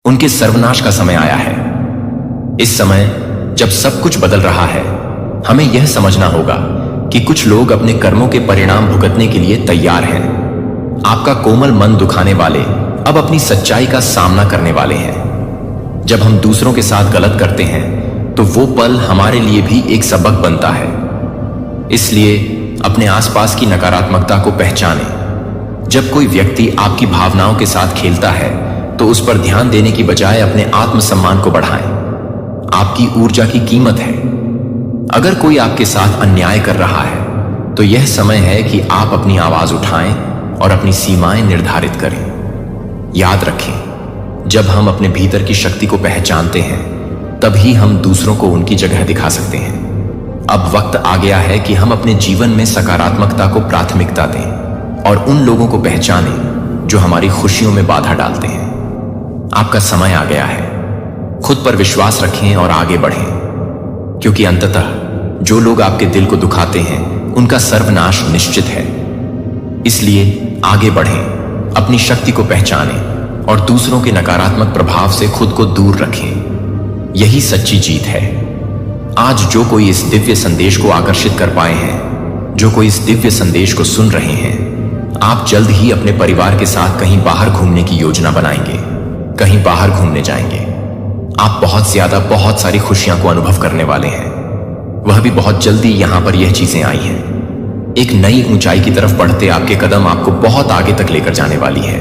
उनके सर्वनाश का समय आया है। इस समय जब सब कुछ बदल रहा है, हमें यह समझना होगा कि कुछ लोग अपने कर्मों के परिणाम भुगतने के लिए तैयार हैं। आपका कोमल मन दुखाने वाले अब अपनी सच्चाई का सामना करने वाले हैं। जब हम दूसरों के साथ गलत करते हैं तो वो पल हमारे लिए भी एक सबक बनता है। इसलिए अपने आसपास की नकारात्मकता को पहचानें। जब कोई व्यक्ति आपकी भावनाओं के साथ खेलता है तो उस पर ध्यान देने की बजाय अपने आत्मसम्मान को बढ़ाएं। आपकी ऊर्जा की कीमत है। अगर कोई आपके साथ अन्याय कर रहा है तो यह समय है कि आप अपनी आवाज उठाएं और अपनी सीमाएं निर्धारित करें। याद रखें, जब हम अपने भीतर की शक्ति को पहचानते हैं तभी हम दूसरों को उनकी जगह दिखा सकते हैं। अब वक्त आ गया है कि हम अपने जीवन में सकारात्मकता को प्राथमिकता दें और उन लोगों को पहचानें जो हमारी खुशियों में बाधा डालते हैं। आपका समय आ गया है। खुद पर विश्वास रखें और आगे बढ़ें, क्योंकि अंततः जो लोग आपके दिल को दुखाते हैं उनका सर्वनाश निश्चित है। इसलिए आगे बढ़ें, अपनी शक्ति को पहचानें और दूसरों के नकारात्मक प्रभाव से खुद को दूर रखें। यही सच्ची जीत है। आज जो कोई इस दिव्य संदेश को आकर्षित कर पाए हैं, जो कोई इस दिव्य संदेश को सुन रहे हैं, आप जल्द ही अपने परिवार के साथ कहीं बाहर घूमने की योजना बनाएंगे, कहीं बाहर घूमने जाएंगे। आप बहुत सारी खुशियां को अनुभव करने वाले हैं। वह भी बहुत जल्दी। यहां पर यह चीजें आई हैं। एक नई ऊंचाई की तरफ बढ़ते आपके कदम आपको बहुत आगे तक लेकर जाने वाली है।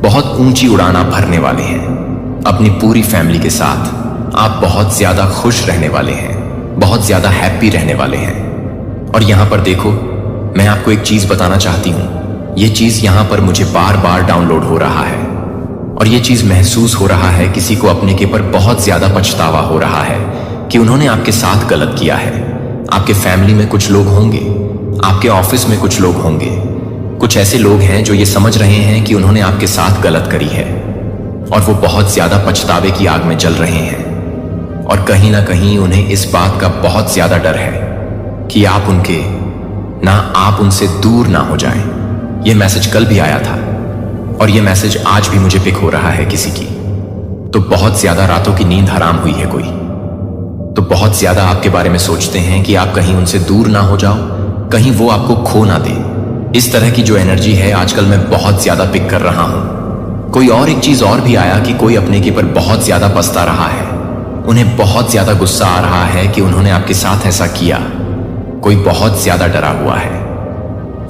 बहुत ऊंची उड़ान आप भरने वाले हैं। अपनी पूरी फैमिली के साथ आप बहुत ज्यादा खुश रहने वाले हैं, बहुत ज्यादा हैप्पी रहने वाले हैं। और यहां पर देखो, मैं आपको एक चीज बताना चाहती हूं। यह चीज यहां पर मुझे बार बार डाउनलोड हो रहा है और यह चीज महसूस हो रहा है। किसी को अपने के पर बहुत ज्यादा पछतावा हो रहा है कि उन्होंने आपके साथ गलत किया है। आपके फैमिली में कुछ लोग होंगे, आपके ऑफिस में कुछ लोग होंगे, कुछ ऐसे लोग हैं जो ये समझ रहे हैं कि उन्होंने आपके साथ गलत करी है और वो बहुत ज्यादा पछतावे की आग में जल रहे हैं। और कहीं ना कहीं उन्हें इस बात का बहुत ज्यादा डर है कि आप उनसे दूर ना हो जाएं। यह मैसेज कल भी आया था और यह मैसेज आज भी मुझे पिक हो रहा है किसी की। तो बहुत ज्यादा रातों की नींद हराम हुई है कोई, तो बहुत ज्यादा आपके बारे में सोचते हैं कि आप कहीं उनसे दूर ना हो जाओ, कहीं वो आपको खो ना दे। इस तरह की जो एनर्जी है आजकल मैं बहुत ज्यादा पिक कर रहा हूं। कोई और एक चीज और भी आया कि कोई अपने के पर बहुत ज्यादा पछता रहा है। उन्हें बहुत ज्यादा गुस्सा आ रहा है कि उन्होंने आपके साथ ऐसा किया। कोई बहुत ज्यादा डरा हुआ है।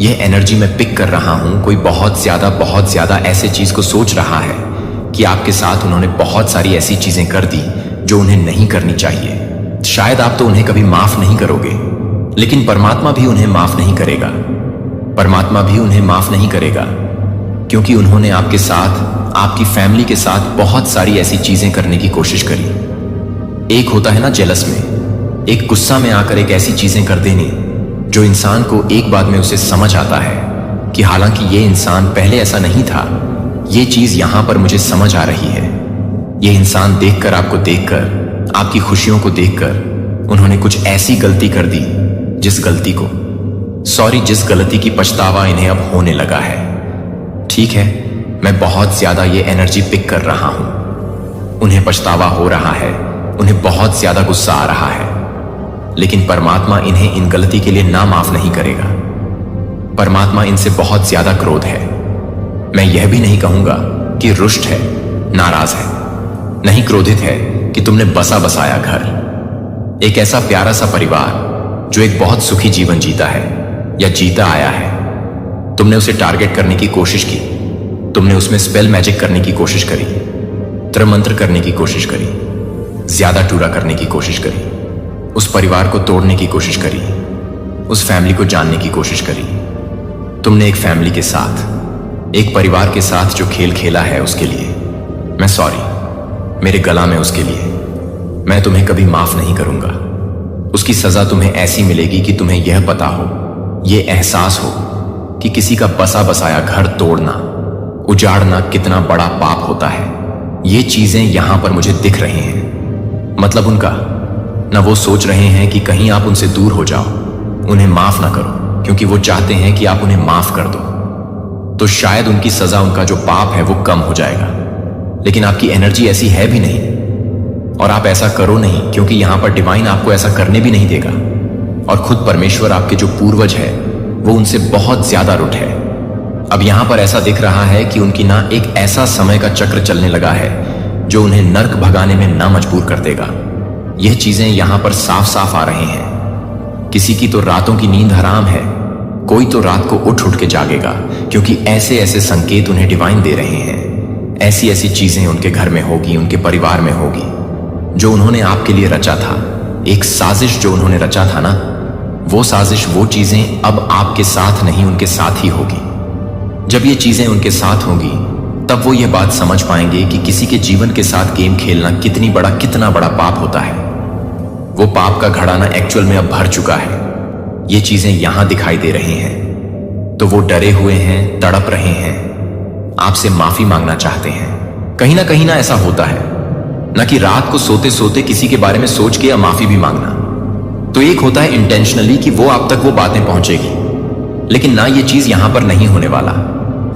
यह एनर्जी मैं पिक कर रहा हूं। कोई बहुत ज्यादा ऐसे चीज को सोच रहा है कि आपके साथ उन्होंने बहुत सारी ऐसी चीजें कर दी जो उन्हें नहीं करनी चाहिए। शायद आप तो उन्हें कभी माफ नहीं करोगे, लेकिन परमात्मा भी उन्हें माफ नहीं करेगा। परमात्मा भी उन्हें माफ नहीं करेगा, क्योंकि उन्होंने आपके साथ, आपकी फैमिली के साथ बहुत सारी ऐसी चीजें करने की कोशिश करी। एक होता है ना जेलस में, एक गुस्सा में आकर एक ऐसी चीजें कर देनी जो इंसान को एक बार में उसे समझ आता है कि हालांकि ये इंसान पहले ऐसा नहीं था। ये चीज यहां पर मुझे समझ आ रही है। ये इंसान देखकर, आपको देखकर, आपकी खुशियों को देखकर उन्होंने कुछ ऐसी गलती कर दी जिस गलती की पछतावा इन्हें अब होने लगा है। ठीक है, मैं बहुत ज्यादा ये एनर्जी पिक कर रहा हूं। उन्हें पछतावा हो रहा है, उन्हें बहुत ज्यादा गुस्सा आ रहा है, लेकिन परमात्मा इन्हें इन गलती के लिए ना माफ नहीं करेगा। परमात्मा इनसे बहुत ज्यादा क्रोध है। मैं यह भी नहीं कहूंगा कि रुष्ट है, नाराज है, नहीं, क्रोधित है कि तुमने बसाया घर, एक ऐसा प्यारा सा परिवार जो एक बहुत सुखी जीवन जीता है या जीता आया है। तुमने उसे टारगेट करने की कोशिश की, तुमने उसमें स्पेल मैजिक करने की कोशिश करी, त्रमंत्र करने की कोशिश करी, ज्यादा टूरा करने की कोशिश करी, उस परिवार को तोड़ने की कोशिश करी, उस फैमिली को जानने की कोशिश करी। तुमने एक फैमिली के साथ, एक परिवार के साथ जो खेल खेला है उसके लिए मैं सॉरी, मेरे गला में उसके लिए मैं तुम्हें कभी माफ नहीं करूंगा। उसकी सजा तुम्हें ऐसी मिलेगी कि तुम्हें यह पता हो, यह एहसास हो कि किसी का बसाया घर तोड़ना, उजाड़ना कितना बड़ा पाप होता है। ये चीजें यहां पर मुझे दिख रही हैं। मतलब उनका ना, वो सोच रहे हैं कि कहीं आप उनसे दूर हो जाओ, उन्हें माफ ना करो, क्योंकि वो चाहते हैं कि आप उन्हें माफ कर दो, तो शायद उनकी सजा, उनका जो पाप है वो कम हो जाएगा। लेकिन आपकी एनर्जी ऐसी है भी नहीं, और आप ऐसा करो नहीं, क्योंकि यहां पर डिवाइन आपको ऐसा करने भी नहीं देगा। और खुद परमेश्वर, आपके जो पूर्वज है, वो उनसे बहुत ज्यादा रुठ है। अब यहां पर ऐसा दिख रहा है कि उनकी ना एक ऐसा समय का चक्र चलने लगा है जो उन्हें नर्क भगाने में ना मजबूर कर देगा। यह चीजें यहां पर साफ साफ आ रही हैं। किसी की तो रातों की नींद हराम है, कोई तो रात को उठ उठ के जागेगा, क्योंकि ऐसे ऐसे संकेत उन्हें डिवाइन दे रहे हैं। ऐसी ऐसी चीजें उनके घर में होगी, उनके परिवार में होगी, जो उन्होंने आपके लिए रचा था। एक साजिश जो उन्होंने रचा था ना, वो साजिश, वो चीजें अब आपके साथ नहीं, उनके साथ ही होगी। जब ये चीजें उनके साथ होंगी, तब वो ये बात समझ पाएंगे कि किसी के जीवन के साथ गेम खेलना कितना बड़ा पाप होता है। वो पाप का घड़ा ना एक्चुअल में अब भर चुका है। ये चीजें यहां दिखाई दे रही हैं, तो वो डरे हुए हैं, तड़प रहे हैं, आपसे माफी मांगना चाहते हैं। कहीं ना ऐसा होता है ना कि रात को सोते सोते किसी के बारे में सोच के या माफी भी मांगना। तो एक होता है इंटेंशनली कि वो आप तक वो बातें पहुंचेगी, लेकिन ना ये चीज यहां पर नहीं होने वाला।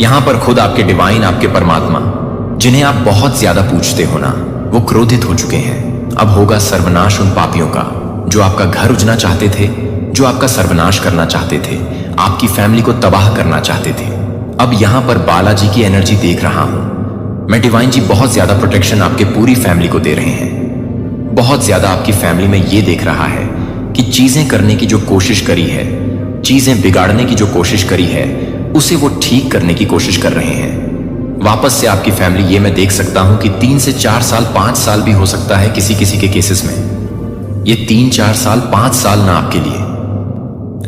यहां पर खुद आपके डिवाइन, आपके परमात्मा, जिन्हें आप बहुत ज्यादा पूछते हो ना, वो क्रोधित हो चुके हैं। अब होगा सर्वनाश उन पापियों का जो आपका घर उजना चाहते थे, जो आपका सर्वनाश करना चाहते थे, आपकी फैमिली को तबाह करना चाहते थे। अब यहां पर बालाजी की एनर्जी देख रहा हूं मैं। डिवाइन जी बहुत ज्यादा प्रोटेक्शन आपके पूरी फैमिली को दे रहे हैं। बहुत ज्यादा आपकी फैमिली में ये देख रहा है कि चीजें करने की जो कोशिश करी है, चीजें बिगाड़ने की जो कोशिश करी है, उसे वो ठीक करने की कोशिश कर रहे हैं। वापस से आपकी फैमिली, ये मैं देख सकता हूं कि 3 से 4 साल, 5 साल भी हो सकता है किसी किसी के केसेस में। ये 3, 4 साल, 5 साल ना आपके लिए,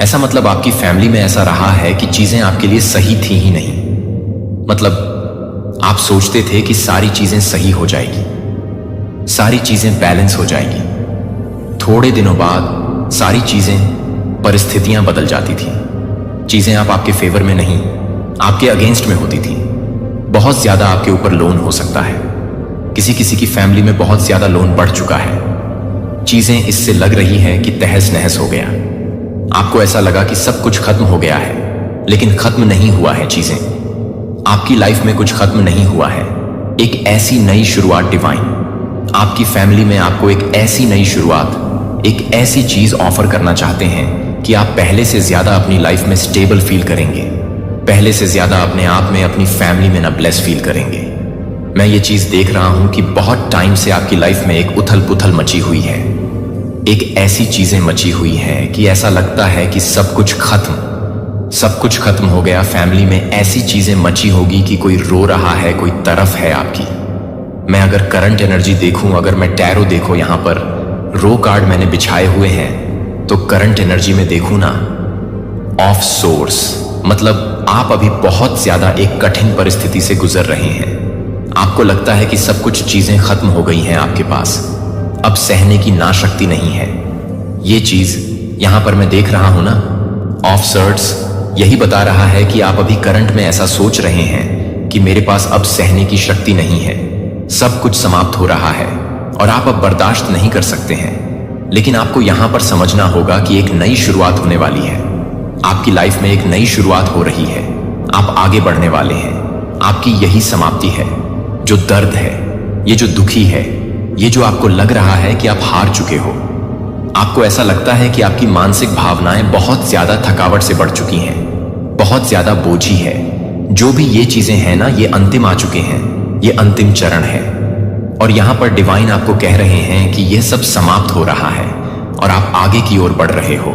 ऐसा मतलब आपकी फैमिली में ऐसा रहा है कि चीजें आपके लिए सही थी ही नहीं। मतलब आप सोचते थे कि सारी चीजें सही हो जाएगी, सारी चीजें बैलेंस हो जाएगी। थोड़े दिनों बाद सारी चीजें, परिस्थितियां बदल जाती थी। चीजें आप आपके फेवर में नहीं, आपके अगेंस्ट में होती थी। बहुत ज्यादा आपके ऊपर लोन हो सकता है। किसी किसी की फैमिली में बहुत ज्यादा लोन बढ़ चुका है। चीजें इससे लग रही है कि तहस नहस हो गया। आपको ऐसा लगा कि सब कुछ खत्म हो गया है, लेकिन खत्म नहीं हुआ है। चीजें आपकी लाइफ में कुछ खत्म नहीं हुआ है। एक ऐसी नई शुरुआत डिवाइन आपकी फैमिली में आपको एक ऐसी नई शुरुआत, एक ऐसी चीज ऑफर करना चाहते हैं कि आप पहले से ज्यादा अपनी लाइफ में स्टेबल फील करेंगे, पहले से ज्यादा अपने आप में, अपनी फैमिली में ना ब्लेस फील करेंगे। मैं ये चीज देख रहा हूं कि बहुत टाइम से आपकी लाइफ में एक उथल पुथल मची हुई है। एक ऐसी चीजें मची हुई हैं कि ऐसा लगता है कि सब कुछ खत्म हो गया। फैमिली में ऐसी चीजें मची होगी कि कोई रो रहा है, कोई तरफ है आपकी। मैं अगर करंट एनर्जी देखूं, अगर मैं टैरो देखो, यहां पर रो कार्ड मैंने बिछाए हुए हैं, तो करंट एनर्जी में देखूं ना, ऑफ सोर्स, मतलब आप अभी बहुत ज्यादा एक कठिन परिस्थिति से गुजर रहे हैं। आपको लगता है कि सब कुछ चीजें खत्म हो गई हैं आपके पास, अब सहने की ना शक्ति नहीं है। ये चीज यहां पर मैं देख रहा हूं ना, ऑफ सर्ट्स, यही बता रहा है कि आप अभी करंट में ऐसा सोच रहे हैं कि मेरे पास अब सहने की शक्ति नहीं है, सब कुछ समाप्त हो रहा है और आप अब बर्दाश्त नहीं कर सकते हैं। लेकिन आपको यहां पर समझना होगा कि एक नई शुरुआत होने वाली है। आपकी लाइफ में एक नई शुरुआत हो रही है। आप आगे बढ़ने वाले हैं। आपकी यही समाप्ति है। जो दर्द है, ये जो दुखी है, ये जो आपको लग रहा है कि आप हार चुके हो, आपको ऐसा लगता है कि आपकी मानसिक भावनाएं बहुत ज्यादा थकावट से बढ़ चुकी हैं, बहुत ज्यादा बोझी है। जो भी ये चीजें हैं ना, ये अंतिम आ चुके हैं, ये अंतिम चरण है। और यहां पर डिवाइन आपको कह रहे हैं कि यह सब समाप्त हो रहा है और आप आगे की ओर बढ़ रहे हो।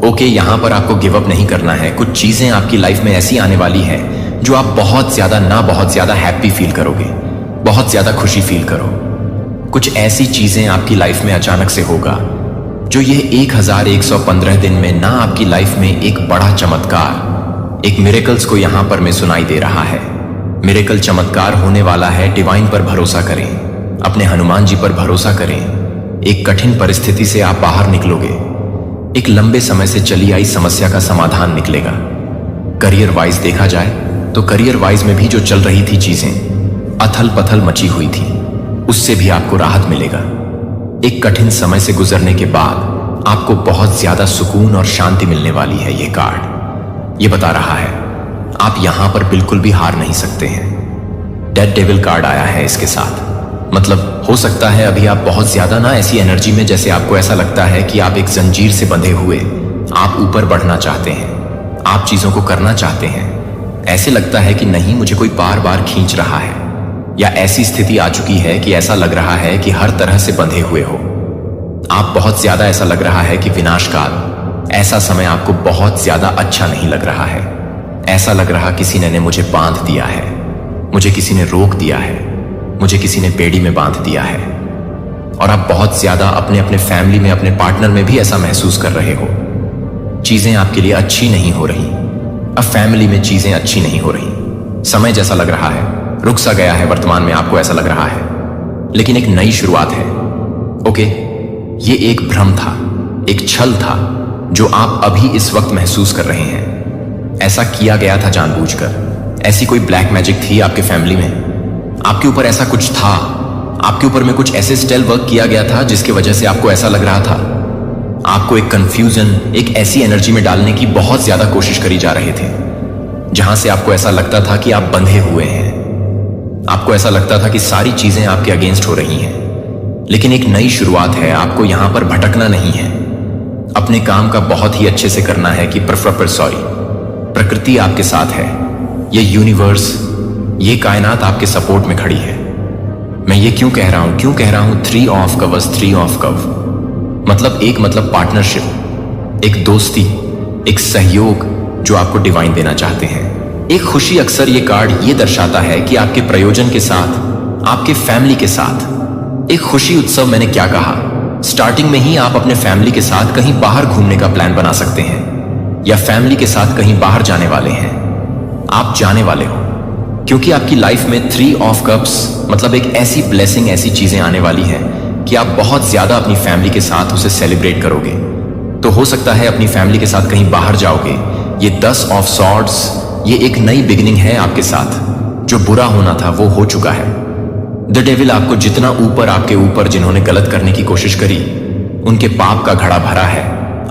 ओके, यहां पर आपको गिव अप नहीं करना है। कुछ चीजें आपकी लाइफ में ऐसी आने वाली है जो आप बहुत ज्यादा हैप्पी फील करोगे, बहुत ज्यादा खुशी फील करो। कुछ ऐसी चीजें आपकी लाइफ में अचानक से होगा जो ये 1115 दिन में ना आपकी लाइफ में एक बड़ा चमत्कार, एक मिरेकल्स को यहां पर में सुनाई दे रहा है। मिरेकल चमत्कार होने वाला है। डिवाइन पर भरोसा करें, अपने हनुमान जी पर भरोसा करें। एक कठिन परिस्थिति से आप बाहर निकलोगे। एक लंबे समय से चली आई समस्या का समाधान निकलेगा। करियर वाइज देखा जाए तो करियर वाइज में भी जो चल रही थी चीजें, अथल पथल मची हुई थी, उससे भी आपको राहत मिलेगा। एक कठिन समय से गुजरने के बाद आपको बहुत ज्यादा सुकून और शांति मिलने वाली है। ये कार्ड ये बता रहा है आप यहां पर बिल्कुल भी हार नहीं सकते हैं। डेड डेविल कार्ड आया है इसके साथ। मतलब हो सकता है अभी आप बहुत ज्यादा ना ऐसी एनर्जी में, जैसे आपको ऐसा लगता है कि आप एक जंजीर से बंधे हुए, आप ऊपर बढ़ना चाहते हैं, आप चीजों को करना चाहते हैं। ऐसे लगता है कि नहीं, मुझे कोई बार बार खींच रहा है, या ऐसी स्थिति आ चुकी है कि ऐसा लग रहा है कि हर तरह से बंधे हुए हो आप। बहुत ज्यादा ऐसा लग रहा है कि विनाशकाल, ऐसा समय आपको बहुत ज्यादा अच्छा नहीं लग रहा है। ऐसा लग रहा किसी ने मुझे बांध दिया है, मुझे किसी ने रोक दिया है, मुझे किसी ने बेड़ी में बांध दिया है। और आप बहुत ज्यादा अपने अपने फैमिली में, अपने पार्टनर में भी ऐसा महसूस कर रहे हो। चीजें आपके लिए अच्छी नहीं हो रही, अब फैमिली में चीजें अच्छी नहीं हो रही। समय जैसा लग रहा है रुक सा गया है, वर्तमान में आपको ऐसा लग रहा है, लेकिन एक नई शुरुआत है। ओके, ये एक भ्रम था, एक छल था जो आप अभी इस वक्त महसूस कर रहे हैं। ऐसा किया गया था जानबूझकर। ऐसी कोई ब्लैक मैजिक थी आपके फैमिली में, आपके ऊपर ऐसा कुछ था, आपके ऊपर में कुछ ऐसे स्टेल वर्क किया गया था जिसकी वजह से आपको ऐसा लग रहा था। आपको एक कंफ्यूजन, एक ऐसी एनर्जी में डालने की बहुत ज्यादा कोशिश करी जा रहे थे जहां से आपको ऐसा लगता था कि आप बंधे हुए हैं। आपको ऐसा लगता था कि सारी चीजें आपके अगेंस्ट हो रही हैं। लेकिन एक नई शुरुआत है, आपको यहां पर भटकना नहीं है। अपने काम का बहुत ही अच्छे से करना है कि प्रकृति आपके साथ है। ये यूनिवर्स, ये कायनात आपके सपोर्ट में खड़ी है। मैं ये क्यों कह रहा हूं 3 ऑफ कवर्स, 3 ऑफ कव मतलब पार्टनरशिप, एक दोस्ती, एक सहयोग जो आपको डिवाइन देना चाहते हैं। एक खुशी। अक्सर ये कार्ड ये दर्शाता है कि आपके प्रयोजन के साथ, आपके फैमिली के साथ एक खुशी उत्सव। मैंने क्या कहा, स्टार्टिंग में ही आप अपने फैमिली के साथ कहीं बाहर घूमने का प्लान बना सकते हैं, या फैमिली के साथ कहीं बाहर जाने वाले हैं। आप जाने वाले हो क्योंकि आपकी लाइफ में 3 ऑफ कप्स मतलब एक ऐसी ब्लेसिंग, ऐसी चीजें आने वाली हैं कि आप बहुत ज्यादा अपनी फैमिली के साथ उसे सेलिब्रेट करोगे। तो हो सकता है अपनी फैमिली के साथ कहीं बाहर जाओगे। ये 10 ऑफ सॉर्ड्स, ये एक नई बिगिनिंग है आपके साथ। जो बुरा होना था वो हो चुका है। द डेविल आपको जितना ऊपर, आपके ऊपर जिन्होंने गलत करने की कोशिश करी, उनके पाप का घड़ा भरा है।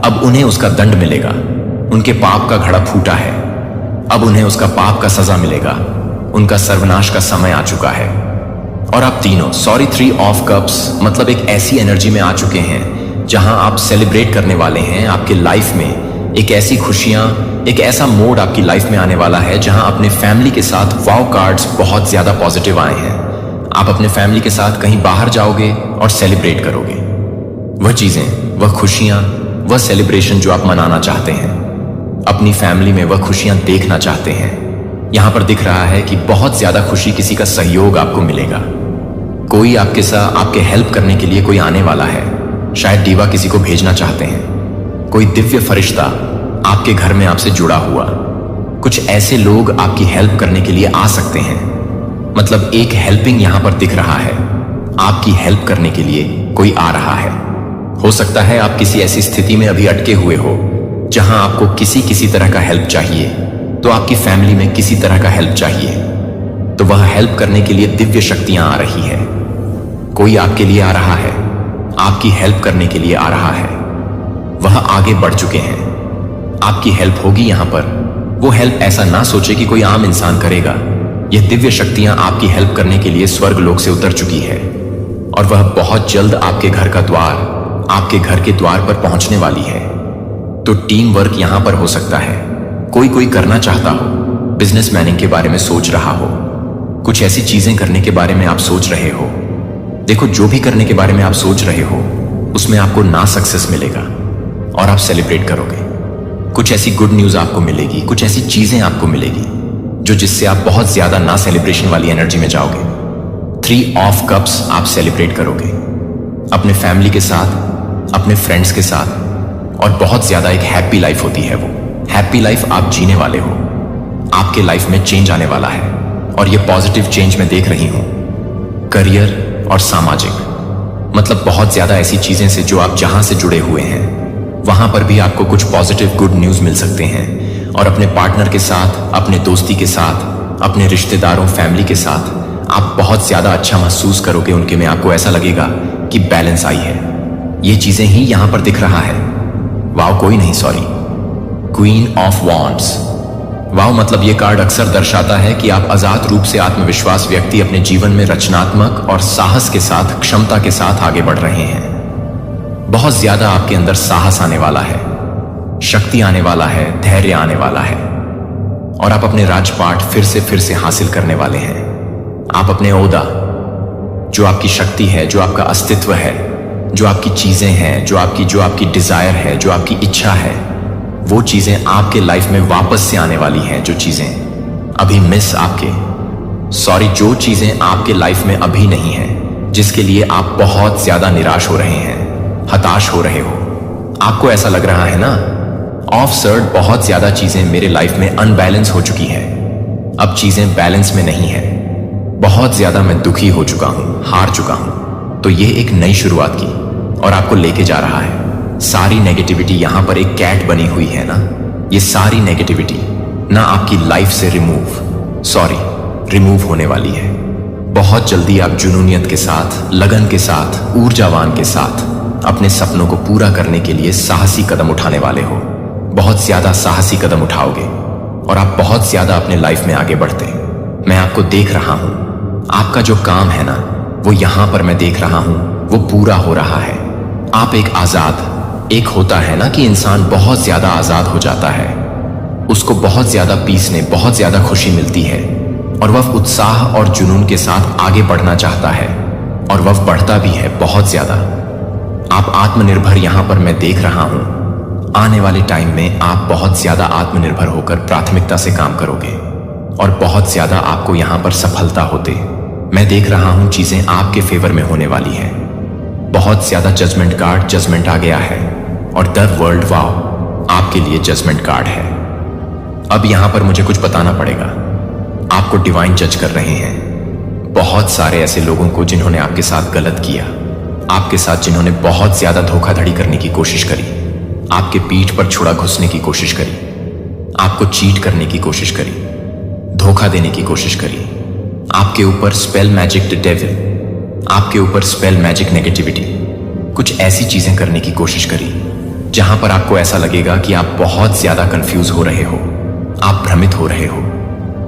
अब उन्हें उसका दंड मिलेगा। उनके पाप का घड़ा फूटा है, अब उन्हें उसका पाप का सजा मिलेगा। उनका सर्वनाश का समय आ चुका है। और आप तीनों 3 ऑफ कप्स मतलब एक ऐसी एनर्जी में आ चुके हैं जहां आप सेलिब्रेट करने वाले हैं। आपके लाइफ में एक ऐसी खुशियां, एक ऐसा मोड आपकी लाइफ में आने वाला है जहां अपने फैमिली के साथ वाव कार्ड्स बहुत ज्यादा पॉजिटिव आए हैं। आप अपने फैमिली के साथ कहीं बाहर जाओगे और सेलिब्रेट करोगे वह चीजें, वह खुशियां, वह सेलिब्रेशन जो आप मनाना चाहते हैं। अपनी फैमिली में वह खुशियां देखना चाहते हैं। यहां पर दिख रहा है कि बहुत ज्यादा खुशी, किसी का सहयोग आपको मिलेगा। कोई आपके साथ, आपके हेल्प करने के लिए कोई आने वाला है। शायद डीवा किसी को भेजना चाहते हैं। कोई दिव्य फरिश्ता आपके घर में आपसे जुड़ा हुआ। कुछ ऐसे लोग आपकी हेल्प करने के लिए आ सकते हैं। मतलब एक हेल्पिंग यहां पर दिख रहा है। आपकी हेल्प करने के लिए कोई आ रहा है। हो सकता है आप किसी ऐसी स्थिति में अभी अटके हुए हो जहां आपको किसी तरह का हेल्प चाहिए। तो आपकी फैमिली में किसी तरह का हेल्प चाहिए, तो वह हेल्प करने के लिए दिव्य शक्तियां आ रही है। कोई आपके लिए आ रहा है, आपकी हेल्प करने के लिए आ रहा है। वह आगे बढ़ चुके हैं। आपकी हेल्प होगी यहां पर। वो हेल्प ऐसा ना सोचे कि कोई आम इंसान करेगा। यह दिव्य शक्तियां आपकी हेल्प करने के लिए स्वर्ग लोक से उतर चुकी है, और वह बहुत जल्द आपके घर का द्वार, आपके घर के द्वार पर पहुंचने वाली है। तो टीम वर्क यहां पर हो सकता है। कोई करना चाहता हो, बिजनेस मैनिंग के बारे में सोच रहा हो, कुछ ऐसी चीजें करने के बारे में आप सोच रहे हो। देखो, जो भी करने के बारे में आप सोच रहे हो उसमें आपको ना सक्सेस मिलेगा और आप सेलिब्रेट करोगे। कुछ ऐसी गुड न्यूज आपको मिलेगी, कुछ ऐसी चीजें आपको मिलेगी जो जिससे आप बहुत ज्यादा ना सेलिब्रेशन वाली एनर्जी में जाओगे। 3 ऑफ कप्स आप सेलिब्रेट करोगे अपने फैमिली के साथ, अपने फ्रेंड्स के साथ, और बहुत ज्यादा एक हैप्पी लाइफ होती है। वो हैप्पी लाइफ आप जीने वाले हो। आपके लाइफ में चेंज आने वाला है, और ये पॉजिटिव चेंज मैं देख रही हूं। करियर और सामाजिक, मतलब बहुत ज्यादा ऐसी चीजें से जो आप जहां से जुड़े हुए हैं वहां पर भी आपको कुछ पॉजिटिव गुड न्यूज मिल सकते हैं। और अपने पार्टनर के साथ, अपने दोस्ती के साथ, अपने रिश्तेदारों, फैमिली के साथ आप बहुत ज्यादा अच्छा महसूस करोगे। उनके में आपको ऐसा लगेगा कि बैलेंस आई है। ये चीजें ही यहां पर दिख रहा है। वाव, कोई नहीं, सॉरी, क्वीन ऑफ वॉन्ड्स। वाव मतलब ये कार्ड अक्सर दर्शाता है कि आप आजाद रूप से आत्मविश्वास व्यक्ति अपने जीवन में रचनात्मक और साहस के साथ, क्षमता के साथ आगे बढ़ रहे हैं। बहुत ज्यादा आपके अंदर साहस आने वाला है, शक्ति आने वाला है, धैर्य आने वाला है और आप अपने राजपाट फिर से हासिल करने वाले हैं। आप अपने ओहदा, जो आपकी शक्ति है, जो आपका अस्तित्व है, जो आपकी चीजें हैं, जो आपकी डिजायर है, जो आपकी इच्छा है, वो चीजें आपके लाइफ में वापस से आने वाली हैं। जो चीजें अभी मिस जो चीजें आपके लाइफ में अभी नहीं है, जिसके लिए आप बहुत ज्यादा निराश हो रहे हैं, हताश हो रहे हो। आपको ऐसा लग रहा है ना, ऑफ सर्ड बहुत ज्यादा चीजें मेरे लाइफ में अनबैलेंस हो चुकी है, अब चीजें बैलेंस में नहीं है, बहुत ज्यादा मैं दुखी हो चुका हूं, हार चुका हूं। तो ये एक नई शुरुआत की और आपको लेके जा रहा है। सारी नेगेटिविटी यहां पर एक कैट बनी हुई है ना, ये सारी नेगेटिविटी ना आपकी लाइफ से रिमूव होने वाली है। बहुत जल्दी आप जुनूनियत के साथ, लगन के साथ, ऊर्जावान के साथ अपने सपनों को पूरा करने के लिए साहसी कदम उठाने वाले हो। बहुत ज्यादा साहसी कदम उठाओगे और आप बहुत ज्यादा अपने लाइफ में आगे बढ़ते। मैं आपको देख रहा हूं, आपका जो काम है ना, वो यहां पर मैं देख रहा हूं, वो पूरा हो रहा है। आप एक आजाद, एक होता है ना कि इंसान बहुत ज्यादा आजाद हो जाता है, उसको बहुत ज्यादा पीस ने, बहुत ज्यादा खुशी मिलती है और वह उत्साह और जुनून के साथ आगे बढ़ना चाहता है और वह बढ़ता भी है बहुत ज्यादा। आप आत्मनिर्भर यहां पर मैं देख रहा हूं। आने वाले टाइम में आप बहुत ज्यादा आत्मनिर्भर होकर प्राथमिकता से काम करोगे और बहुत ज्यादा आपको यहां पर सफलता होते मैं देख रहा हूं। चीजें आपके फेवर में होने वाली हैं। बहुत ज्यादा जजमेंट कार्ड, जजमेंट आ गया है और द वर्ल्ड वाव आपके लिए जजमेंट कार्ड है। अब यहां पर मुझे कुछ बताना पड़ेगा। आपको डिवाइन जज कर रहे हैं। बहुत सारे ऐसे लोगों को जिन्होंने आपके साथ गलत किया, आपके साथ जिन्होंने बहुत ज्यादा धोखाधड़ी करने की कोशिश करी, आपके पीठ पर छुरा घुसने की कोशिश करी, आपको चीट करने की कोशिश करी, धोखा देने की कोशिश करी, आपके ऊपर स्पेल मैजिक डेविल, आपके ऊपर स्पेल मैजिक नेगेटिविटी, कुछ ऐसी चीजें करने की कोशिश करी जहां पर आपको ऐसा लगेगा कि आप बहुत ज्यादा कंफ्यूज हो रहे हो, आप भ्रमित हो रहे हो,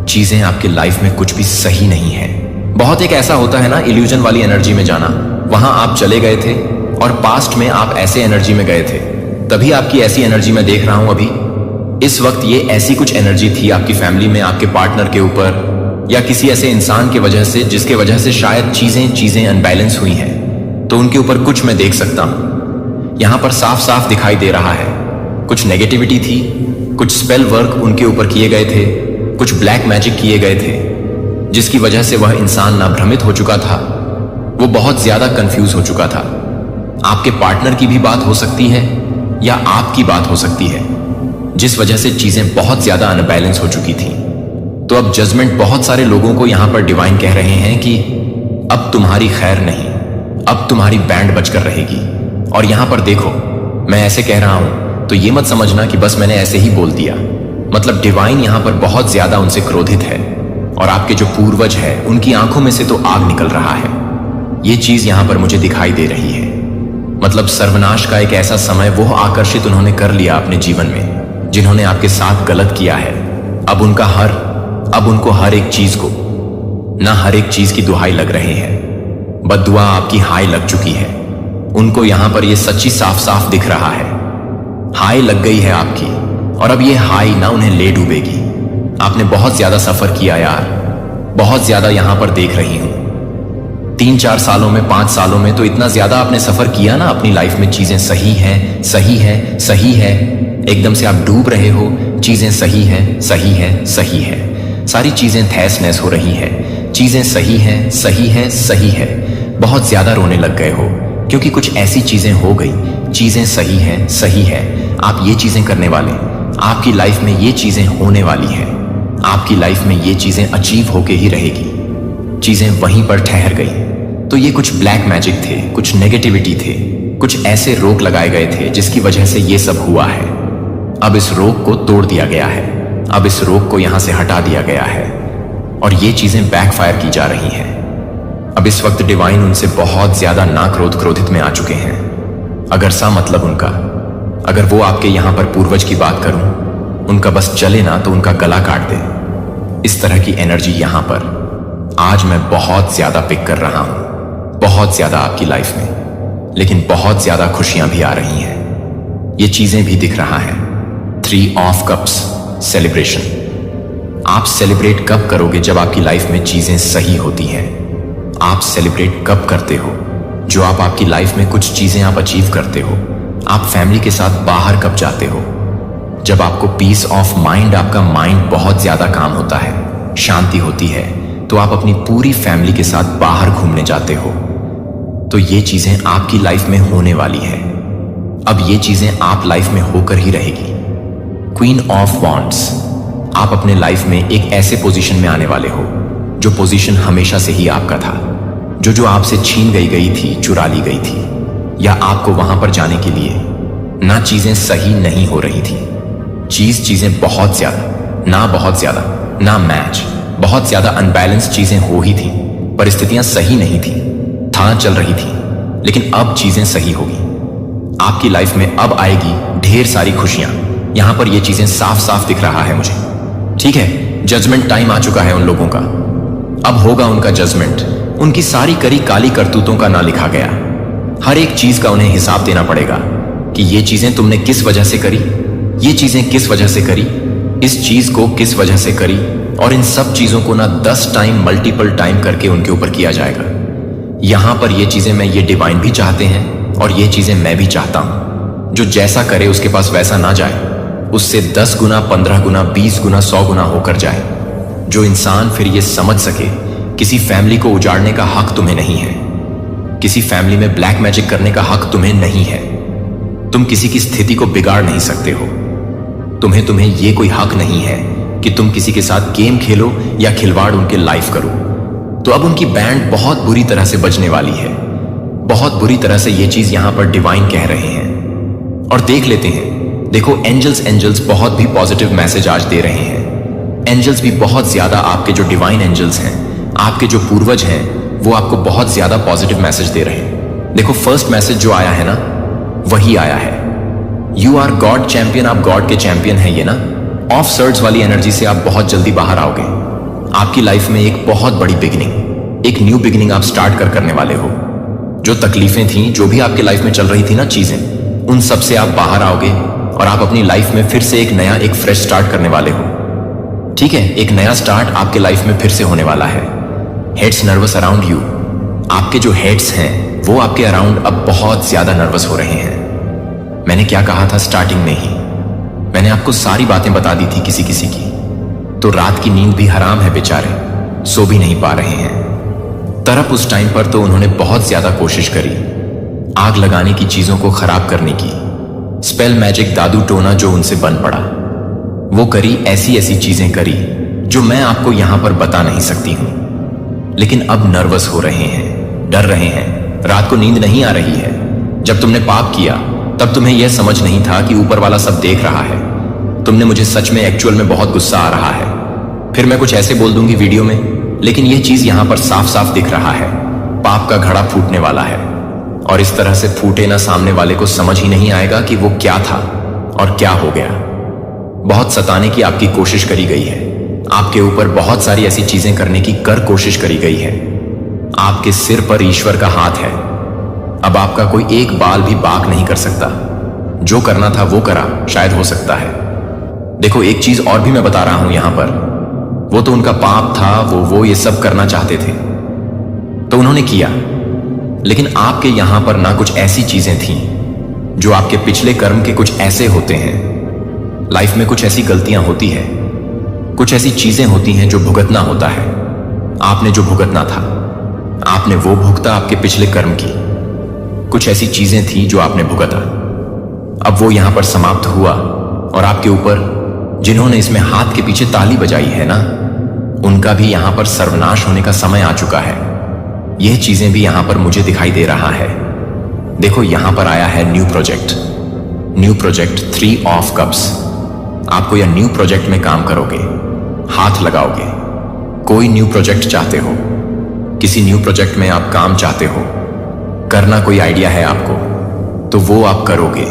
चीजें आपके लाइफ में कुछ भी सही नहीं है। बहुत एक ऐसा होता है ना, इल्यूजन वाली एनर्जी में जाना। वहां आप चले गए थे और पास्ट में आप ऐसे एनर्जी में गए थे, तभी आपकी ऐसी एनर्जी में देख रहा हूं अभी। इस वक्त ये ऐसी कुछ एनर्जी थी आपकी फैमिली में, आपके पार्टनर के ऊपर या किसी ऐसे इंसान की वजह से जिसके वजह से शायद चीजें अनबैलेंस हुई हैं। तो उनके ऊपर कुछ मैं देख सकता हूं, यहां पर साफ साफ दिखाई दे रहा है। कुछ नेगेटिविटी थी, कुछ स्पेल वर्क उनके ऊपर किए गए थे, कुछ ब्लैक मैजिक किए गए थे, जिसकी वजह से वह इंसान ना भ्रमित हो चुका था, वो बहुत ज्यादा कंफ्यूज हो चुका था। आपके पार्टनर की भी बात हो सकती है या आपकी बात हो सकती है, जिस वजह से चीजें बहुत ज्यादा अनबैलेंस हो चुकी थी। तो अब जजमेंट बहुत सारे लोगों को यहां पर डिवाइन कह रहे हैं कि अब तुम्हारी खैर नहीं, अब तुम्हारी बैंड बजकर रहेगी। और यहां पर देखो, मैं ऐसे कह रहा हूं तो ये मत समझना कि बस मैंने ऐसे ही बोल दिया। मतलब डिवाइन यहां पर बहुत ज्यादा उनसे क्रोधित है और आपके जो पूर्वज है उनकी आंखों में से तो आग निकल रहा है। ये चीज यहां पर मुझे दिखाई दे रही है। मतलब सर्वनाश का एक ऐसा समय वो आकर्षित उन्होंने कर लिया अपने जीवन में, जिन्होंने आपके साथ गलत किया है। अब उनको हर एक चीज को, ना हर एक चीज की दुहाई लग रहे हैं, बद्दुआ आपकी हाई लग चुकी है। उनको यहां पर ये सच्ची साफ साफ दिख रहा है, हाई लग गई है आपकी और अब ये हाई ना उन्हें ले डूबेगी। आपने बहुत ज्यादा सफर किया यार, बहुत ज्यादा यहां पर देख रही हूं। 3-4 सालों में, 5 सालों में तो इतना ज्यादा आपने सफर किया ना अपनी लाइफ में। चीजें सही है, सही है, सही है, एकदम से आप डूब रहे हो। चीजें सही है, सही है, सही है, सारी चीजें तहस नहस हो रही है। चीजें सही है, सही है, सही है। बहुत ज्यादा रोने लग गए हो क्योंकि कुछ ऐसी चीजें हो गई। चीजें सही है, सही है, आप ये चीजें करने वाले, आपकी लाइफ में ये चीजें होने वाली हैं, आपकी लाइफ में ये चीजें अचीव होके ही रहेगी। चीजें वहीं पर ठहर गई। तो ये कुछ ब्लैक मैजिक थे, कुछ नेगेटिविटी थे, कुछ ऐसे रोक लगाए गए थे जिसकी वजह से ये सब हुआ है। अब इस रोक को तोड़ दिया गया है, अब इस रोक को यहां से हटा दिया गया है और ये चीजें बैकफायर की जा रही हैं। अब इस वक्त डिवाइन उनसे बहुत ज्यादा क्रोधित में आ चुके हैं। अगर सा मतलब उनका, अगर वो आपके यहां पर पूर्वज की बात करूं, उनका बस चले ना तो उनका गला काट दे। इस तरह की एनर्जी यहां पर आज मैं बहुत ज्यादा पिक कर रहा हूं, बहुत ज्यादा आपकी लाइफ में, लेकिन बहुत ज्यादा खुशियां भी आ रही हैं। ये चीजें भी दिख रहा है। 3 ऑफ कप्स, सेलिब्रेशन। आप सेलिब्रेट कब करोगे? जब आपकी लाइफ में चीजें सही होती हैं। आप सेलिब्रेट कब करते हो? जो आप आपकी लाइफ में कुछ चीजें आप अचीव करते हो। आप फैमिली के साथ बाहर कब जाते हो? जब आपको पीस ऑफ माइंड, आपका माइंड बहुत ज्यादा काम होता है, शांति होती है, तो आप अपनी पूरी फैमिली के साथ बाहर घूमने जाते हो। तो ये चीजें आपकी लाइफ में होने वाली है। अब ये चीजें आप लाइफ में होकर ही रहेगी। क्वीन ऑफ वॉन्ड्स, आप अपने लाइफ में एक ऐसे पोजीशन में आने वाले हो जो पोजीशन हमेशा से ही आपका था, जो आपसे छीन गई थी, चुरा ली गई थी, या आपको वहां पर जाने के लिए ना चीजें सही नहीं हो रही थी। चीजें बहुत ज्यादा, ना बहुत ज्यादा, ना मैच, बहुत ज्यादा अनबैलेंस चीजें हो ही थी। परिस्थितियां सही नहीं थी, था चल रही थी, लेकिन अब चीजें सही होगी। आपकी लाइफ में अब आएगी ढेर सारी खुशियां। यहां पर ये चीजें साफ साफ दिख रहा है मुझे। ठीक है, जजमेंट टाइम आ चुका है उन लोगों का। अब होगा उनका जजमेंट। उनकी सारी करी काली करतूतों का ना लिखा गया। हर एक चीज का उन्हें हिसाब देना पड़ेगा कि ये चीजें तुमने किस वजह से करी, ये चीजें किस वजह से करी, इस चीज को किस वजह से करी, और इन सब चीजों को ना 10 टाइम, मल्टीपल टाइम करके उनके ऊपर किया जाएगा। यहां पर ये चीजें मैं, ये डिवाइन भी चाहते हैं और ये चीजें मैं भी चाहता हूं। जो जैसा करे उसके पास वैसा ना जाए, उससे 10 गुना, 15 गुना, 20 गुना, 100 गुना होकर जाए। जो इंसान फिर ये समझ सके किसी फैमिली को उजाड़ने का हक तुम्हें नहीं है, किसी फैमिली में ब्लैक मैजिक करने का हक तुम्हें नहीं है। तुम किसी की स्थिति को बिगाड़ नहीं सकते हो। तुम्हें ये कोई हक नहीं है कि तुम किसी के साथ गेम खेलो या खिलवाड़ उनके लाइफ करो। तो अब उनकी बैंड बहुत बुरी तरह से बजने वाली है, बहुत बुरी तरह से। ये चीज यहां पर डिवाइन कह रहे हैं। और देख लेते हैं, देखो एंजल्स बहुत भी पॉजिटिव मैसेज आज दे रहे हैं। एंजल्स भी बहुत ज्यादा, आपके जो डिवाइन एंजल्स हैं, आपके जो पूर्वज हैं, वो आपको बहुत ज्यादा पॉजिटिव मैसेज दे रहे हैं। देखो फर्स्ट मैसेज जो आया है ना, वही आया है, यू आर गॉड चैंपियन। आप गॉड के चैंपियन हैं। ये ना ऑफ सर्ज वाली एनर्जी से आप बहुत जल्दी बाहर आओगे। आपकी लाइफ में एक बहुत बड़ी बिगिनिंग, एक न्यू बिगिनिंग आप स्टार्ट करने वाले हो। जो तकलीफें थी, जो भी आपकी लाइफ में चल रही थी ना चीजें, उन सब से आप बाहर आओगे और आप अपनी लाइफ में फिर से एक नया, एक फ्रेश स्टार्ट करने वाले हो। ठीक है, एक नया स्टार्ट आपके लाइफ में फिर से होने वाला है। हेड्स नर्वस अराउंड यू, आपके जो हेड्स हैं वो आपके अराउंड अब बहुत ज्यादा नर्वस हो रहे हैं। मैंने क्या कहा था स्टार्टिंग में ही, मैंने आपको सारी बातें बता दी थी किसी किसी की। तो रात की नींद भी हराम है, बेचारे सो भी नहीं पा रहे हैं। तरफ उस टाइम पर तो उन्होंने बहुत ज्यादा कोशिश करी आग लगाने की, चीजों को खराब करने की, स्पेल मैजिक, जादू टोना जो उनसे बन पड़ा, वो करी, ऐसी ऐसी चीजें करी जो मैं आपको यहां पर बता नहीं सकती हूं। लेकिन अब नर्वस हो रहे हैं, डर रहे हैं, रात को नींद नहीं आ रही है। जब तुमने पाप किया तब तुम्हें यह समझ नहीं था कि ऊपर वाला सब देख रहा है। तुमने मुझे सच में, एक्चुअल में बहुत गुस्सा आ रहा है। फिर मैं कुछ ऐसे बोल दूंगी वीडियो में, लेकिन यह चीज यहां पर साफ साफ दिख रहा है, पाप का घड़ा फूटने वाला है। और इस तरह से फूटे ना, सामने वाले को समझ ही नहीं आएगा कि वो क्या था और क्या हो गया। बहुत सताने की आपकी कोशिश करी गई है, आपके ऊपर बहुत सारी ऐसी चीजें करने की कोशिश करी गई है। आपके सिर पर ईश्वर का हाथ है। अब आपका कोई एक बाल भी बाक नहीं कर सकता। जो करना था वो करा, शायद हो सकता है। देखो एक चीज और भी मैं बता रहा हूं यहां पर, वो तो उनका पाप था, वो ये सब करना चाहते थे तो उन्होंने किया। लेकिन आपके यहां पर ना कुछ ऐसी चीजें थीं जो आपके पिछले कर्म के कुछ ऐसे होते हैं। लाइफ में कुछ ऐसी गलतियां होती है, कुछ ऐसी चीजें होती हैं जो भुगतना होता है। आपने जो भुगतना था, आपने वो भुगता आपके पिछले कर्म की। कुछ ऐसी चीजें थी जो आपने भुगता, अब वो यहां पर समाप्त हुआ। और आपके ऊपर जिन्होंने इसमें हाथ के पीछे ताली बजाई है ना, उनका भी यहां पर सर्वनाश होने का समय आ चुका है। यह चीजें भी यहां पर मुझे दिखाई दे रहा है। देखो यहां पर आया है न्यू प्रोजेक्ट 3 ऑफ कप्स। आपको यह न्यू प्रोजेक्ट में काम करोगे, हाथ लगाओगे। कोई न्यू प्रोजेक्ट चाहते हो, किसी न्यू प्रोजेक्ट में आप काम चाहते हो, करना कोई आइडिया है आपको, तो वो आप करोगे।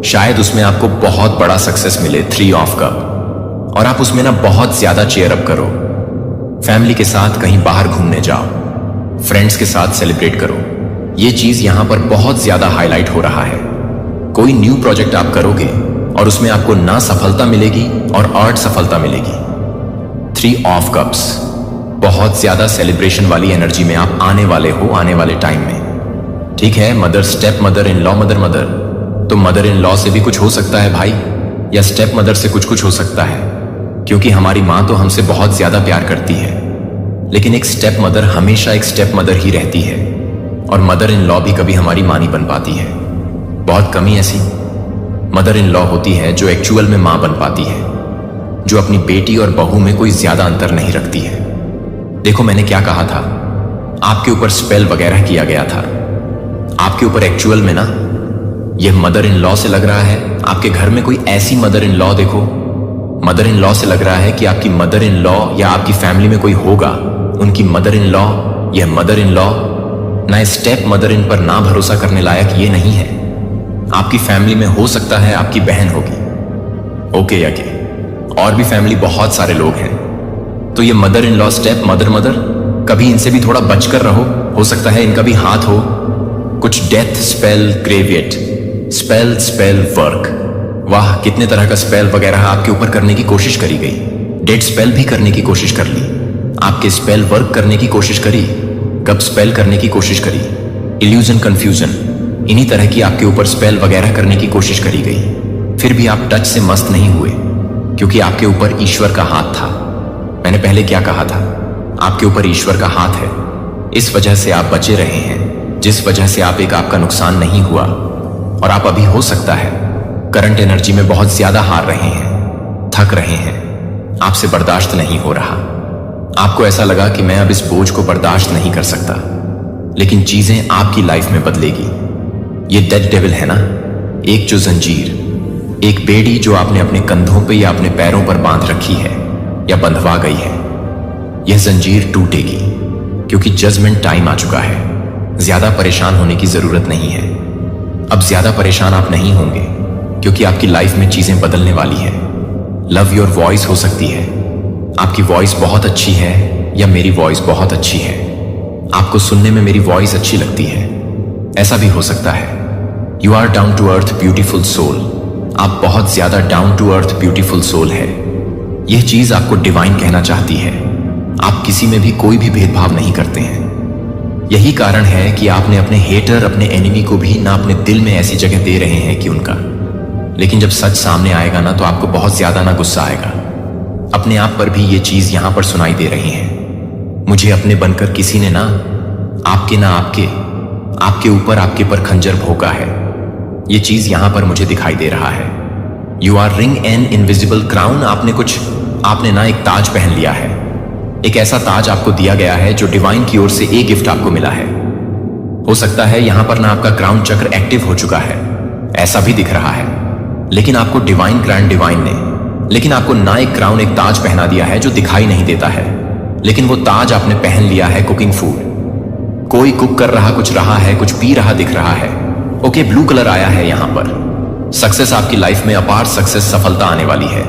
शायद उसमें आपको बहुत बड़ा सक्सेस मिले, 3 ऑफ कप, और आप उसमें ना बहुत ज्यादा चेयर अप करो, फैमिली के साथ कहीं बाहर घूमने जाओ, फ्रेंड्स के साथ सेलिब्रेट करो। ये चीज यहां पर बहुत ज्यादा हाईलाइट हो रहा है। कोई न्यू प्रोजेक्ट आप करोगे और उसमें आपको ना सफलता मिलेगी और अर्ध सफलता मिलेगी। 3 ऑफ कप्स, बहुत ज्यादा सेलिब्रेशन वाली एनर्जी में आप आने वाले हो आने वाले टाइम में। ठीक है, mother, step mother in law, mother, तो मदर इन लॉ से भी कुछ हो सकता है भाई, या स्टेप मदर से कुछ हो सकता है, क्योंकि हमारी माँ तो हमसे बहुत ज्यादा प्यार करती है। लेकिन एक स्टेप मदर हमेशा एक स्टेप मदर ही रहती है, और मदर इन लॉ भी कभी हमारी माँ नहीं बन पाती है। बहुत कम ही ऐसी मदर इन लॉ होती है जो एक्चुअल में माँ बन पाती है, जो अपनी बेटी और बहू में कोई ज्यादा अंतर नहीं रखती है। देखो, मैंने क्या कहा था, आपके ऊपर स्पेल वगैरह किया गया था, आपके ऊपर एक्चुअल में ना यह मदर इन लॉ से लग रहा है। आपके घर में कोई ऐसी मदर इन लॉ देखो, मदर इन लॉ से लग रहा है कि आपकी मदर इन लॉ या आपकी फैमिली में कोई होगा, उनकी मदर इन लॉ, यह मदर इन लॉ ना स्टेप मदर इन पर ना भरोसा करने लायक ये नहीं है। आपकी फैमिली में हो सकता है आपकी बहन होगी, ओके यके, और भी फैमिली बहुत सारे लोग हैं। तो ये mother in law, step mother, कभी इनसे भी थोड़ा बचकर रहो, हो सकता है इनका भी हाथ हो। कुछ डेथ स्पेल, ग्रेविएट स्पेल वर्क, वाह, कितने तरह का स्पेल वगैरह आपके ऊपर करने की कोशिश करी गई। डेड स्पेल भी करने की कोशिश कर ली, आपके स्पेल वर्क करने की कोशिश करी, कब स्पेल करने की कोशिश करी, इल्यूजन, कंफ्यूजन, इन्हीं तरह की आपके ऊपर स्पेल वगैरह करने की कोशिश करी गई। फिर भी आप टच से मस्त नहीं हुए, क्योंकि आपके ऊपर ईश्वर का हाथ था। मैंने पहले क्या कहा था, आपके ऊपर ईश्वर का हाथ है, इस वजह से आप बचे रहे हैं, जिस वजह से आपका नुकसान नहीं हुआ। और आप अभी हो सकता है करंट एनर्जी में बहुत ज्यादा हार रहे हैं, थक रहे हैं, आपसे बर्दाश्त नहीं हो रहा। आपको ऐसा लगा कि मैं अब इस बोझ को बर्दाश्त नहीं कर सकता, लेकिन चीजें आपकी लाइफ में बदलेगी। ये डेड डेविल है ना, एक जो जंजीर, एक बेड़ी जो आपने अपने कंधों पे या अपने पैरों पर बांध रखी है या बंधवा गई है, यह जंजीर टूटेगी, क्योंकि जजमेंट टाइम आ चुका है। ज्यादा परेशान होने की जरूरत नहीं है। अब ज्यादा परेशान आप नहीं होंगे, क्योंकि आपकी लाइफ में चीजें बदलने वाली है। लव योर वॉइस हो सकती है, आपकी वॉइस बहुत अच्छी है या मेरी वॉइस बहुत अच्छी है, आपको सुनने में मेरी वॉइस अच्छी लगती है, ऐसा भी हो सकता है। You are down to earth beautiful soul, आप बहुत ज्यादा down to earth beautiful soul है। यह चीज आपको डिवाइन कहना चाहती है। आप किसी में भी कोई भी भेदभाव नहीं करते हैं। यही कारण है कि आपने अपने हेटर, अपने एनिमी को भी ना अपने दिल में ऐसी जगह दे रहे हैं कि उनका, लेकिन जब सच सामने आएगा ना, तो आपको बहुत ज्यादा ना गुस्सा आएगा। अपने आप पर भी ये चीज यहां पर सुनाई दे रही है, मुझे अपने बनकर किसी ने ना आपके ऊपर, आपके पर खंजर भोंका है। ये चीज यहां पर मुझे दिखाई दे रहा है। You R ring an invisible crown, आपने ना एक ताज पहन लिया है। एक ऐसा ताज आपको दिया गया है जो डिवाइन की ओर से एक गिफ्ट आपको मिला है। हो सकता है यहां पर ना आपका क्राउन चक्र एक्टिव हो चुका है, ऐसा भी दिख रहा है, लेकिन आपको डिवाइन ग्रैंड डिवाइन ने आपको ना एक क्राउन, एक ताज पहना दिया है जो दिखाई नहीं देता है, लेकिन वो ताज आपने पहन लिया है कुकिंग फूड। कोई कुक कर रहा, कुछ रहा है, कुछ पी रहा दिख रहा है। ओके, ब्लू कलर आया है यहां पर। सक्सेस आपकी लाइफ में अपार सक्सेस, सफलता आने वाली है।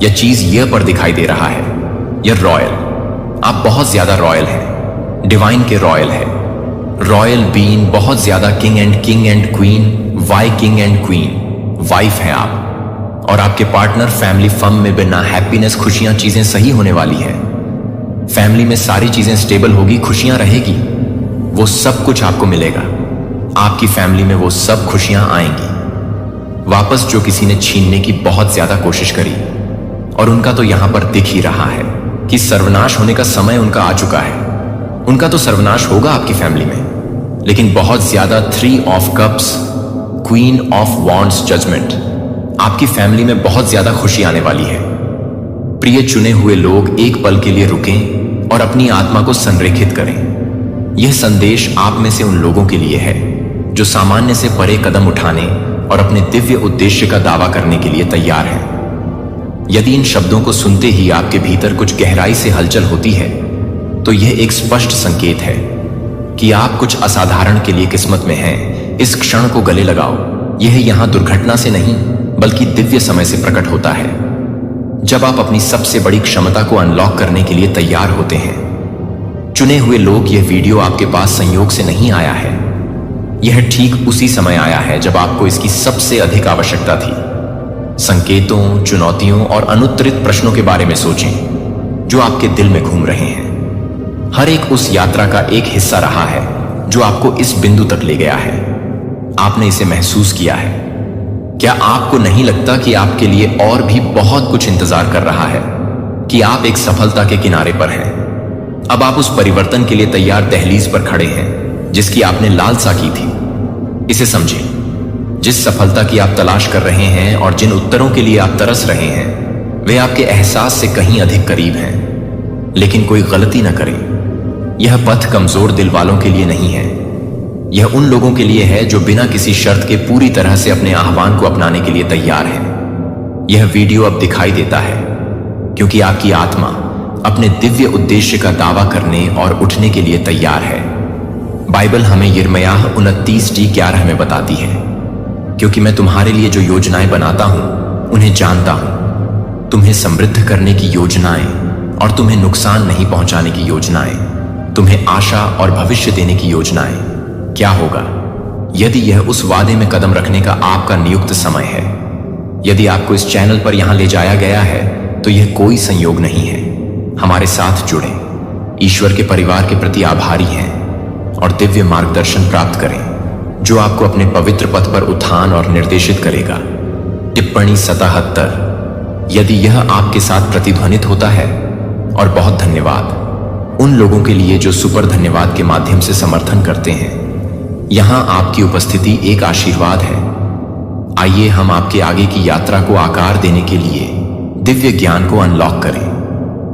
यह चीज यह पर दिखाई दे रहा है। यह रॉयल, आप बहुत ज्यादा रॉयल हैं, डिवाइन के रॉयल है। रॉयल बीइंग, बहुत ज्यादा king and queen, why king and queen, wife है आप। और आपके पार्टनर फैमिली फम में बिना हैप्पीनेस, खुशियां, चीजें सही होने वाली है। फैमिली में सारी चीजें स्टेबल होगी, खुशियां रहेगी, वो सब कुछ आपको मिलेगा। आपकी फैमिली में वो सब खुशियां आएंगी वापस, जो किसी ने छीनने की बहुत ज्यादा कोशिश करी। और उनका तो यहां पर दिख ही रहा है कि सर्वनाश होने का समय उनका आ चुका है। उनका तो सर्वनाश होगा आपकी फैमिली में, लेकिन बहुत ज्यादा 3 of cups, queen of wands, judgement, आपकी फैमिली में बहुत ज्यादा खुशी आने वाली है। प्रिय चुने हुए लोग एक पल के लिए रुकें और अपनी आत्मा को संरेखित करें। यह संदेश आप में से उन लोगों के लिए है जो सामान्य से परे कदम उठाने और अपने दिव्य उद्देश्य का दावा करने के लिए तैयार हैं। यदि इन शब्दों को सुनते ही आपके भीतर कुछ गहराई से हलचल होती है, तो यह एक स्पष्ट संकेत है कि आप कुछ असाधारण के लिए किस्मत में हैं। इस क्षण को गले लगाओ यह यहां दुर्घटना से नहीं बल्कि दिव्य समय से प्रकट होता है, जब आप अपनी सबसे बड़ी क्षमता को अनलॉक करने के लिए तैयार होते हैं। चुने हुए लोग, यह वीडियो आपके पास संयोग से नहीं आया है। यह ठीक उसी समय आया है जब आपको इसकी सबसे अधिक आवश्यकता थी। संकेतों, चुनौतियों और अनुत्तरित प्रश्नों के बारे में सोचें जो आपके दिल में घूम रहे हैं। हर एक उस यात्रा का एक हिस्सा रहा है जो आपको इस बिंदु तक ले गया है। आपने इसे महसूस किया है। क्या आपको नहीं लगता कि आपके लिए और भी बहुत कुछ इंतजार कर रहा है, कि आप एक सफलता के किनारे पर हैं? अब आप उस परिवर्तन के लिए तैयार दहलीज पर खड़े हैं जिसकी आपने लालसा की थी। इसे समझें, जिस सफलता की आप तलाश कर रहे हैं और जिन उत्तरों के लिए आप तरस रहे हैं, वे आपके एहसास से कहीं अधिक करीब हैं। लेकिन कोई गलती न करें, यह पथ कमजोर दिल वालों के लिए नहीं है। यह उन लोगों के लिए है जो बिना किसी शर्त के पूरी तरह से अपने आह्वान को अपनाने के लिए तैयार हैं। यह वीडियो अब दिखाई देता है क्योंकि आपकी आत्मा अपने दिव्य उद्देश्य का दावा करने और उठने के लिए तैयार है। बाइबल हमें यिर्मयाह 29:11 में बताती है, क्योंकि मैं तुम्हारे लिए जो योजनाएं बनाता हूं उन्हें जानता हूं, तुम्हें समृद्ध करने की योजनाएं और तुम्हें नुकसान नहीं पहुंचाने की योजनाएं, तुम्हें आशा और भविष्य देने की योजनाएं। क्या होगा यदि यह उस वादे में कदम रखने का आपका नियुक्त समय है? यदि आपको इस चैनल पर यहां ले जाया गया है तो यह कोई संयोग नहीं है। हमारे साथ जुड़ें, ईश्वर के परिवार के प्रति आभारी हैं और दिव्य मार्गदर्शन प्राप्त करें जो आपको अपने पवित्र पथ पर उत्थान और निर्देशित करेगा। टिप्पणी 77। यदि यह आपके साथ प्रतिध्वनित होता है, और बहुत धन्यवाद उन लोगों के लिए जो सुपर धन्यवाद के माध्यम से समर्थन करते हैं। यहां आपकी उपस्थिति एक आशीर्वाद है। आइए हम आपके आगे की यात्रा को आकार देने के लिए दिव्य ज्ञान को अनलॉक करें।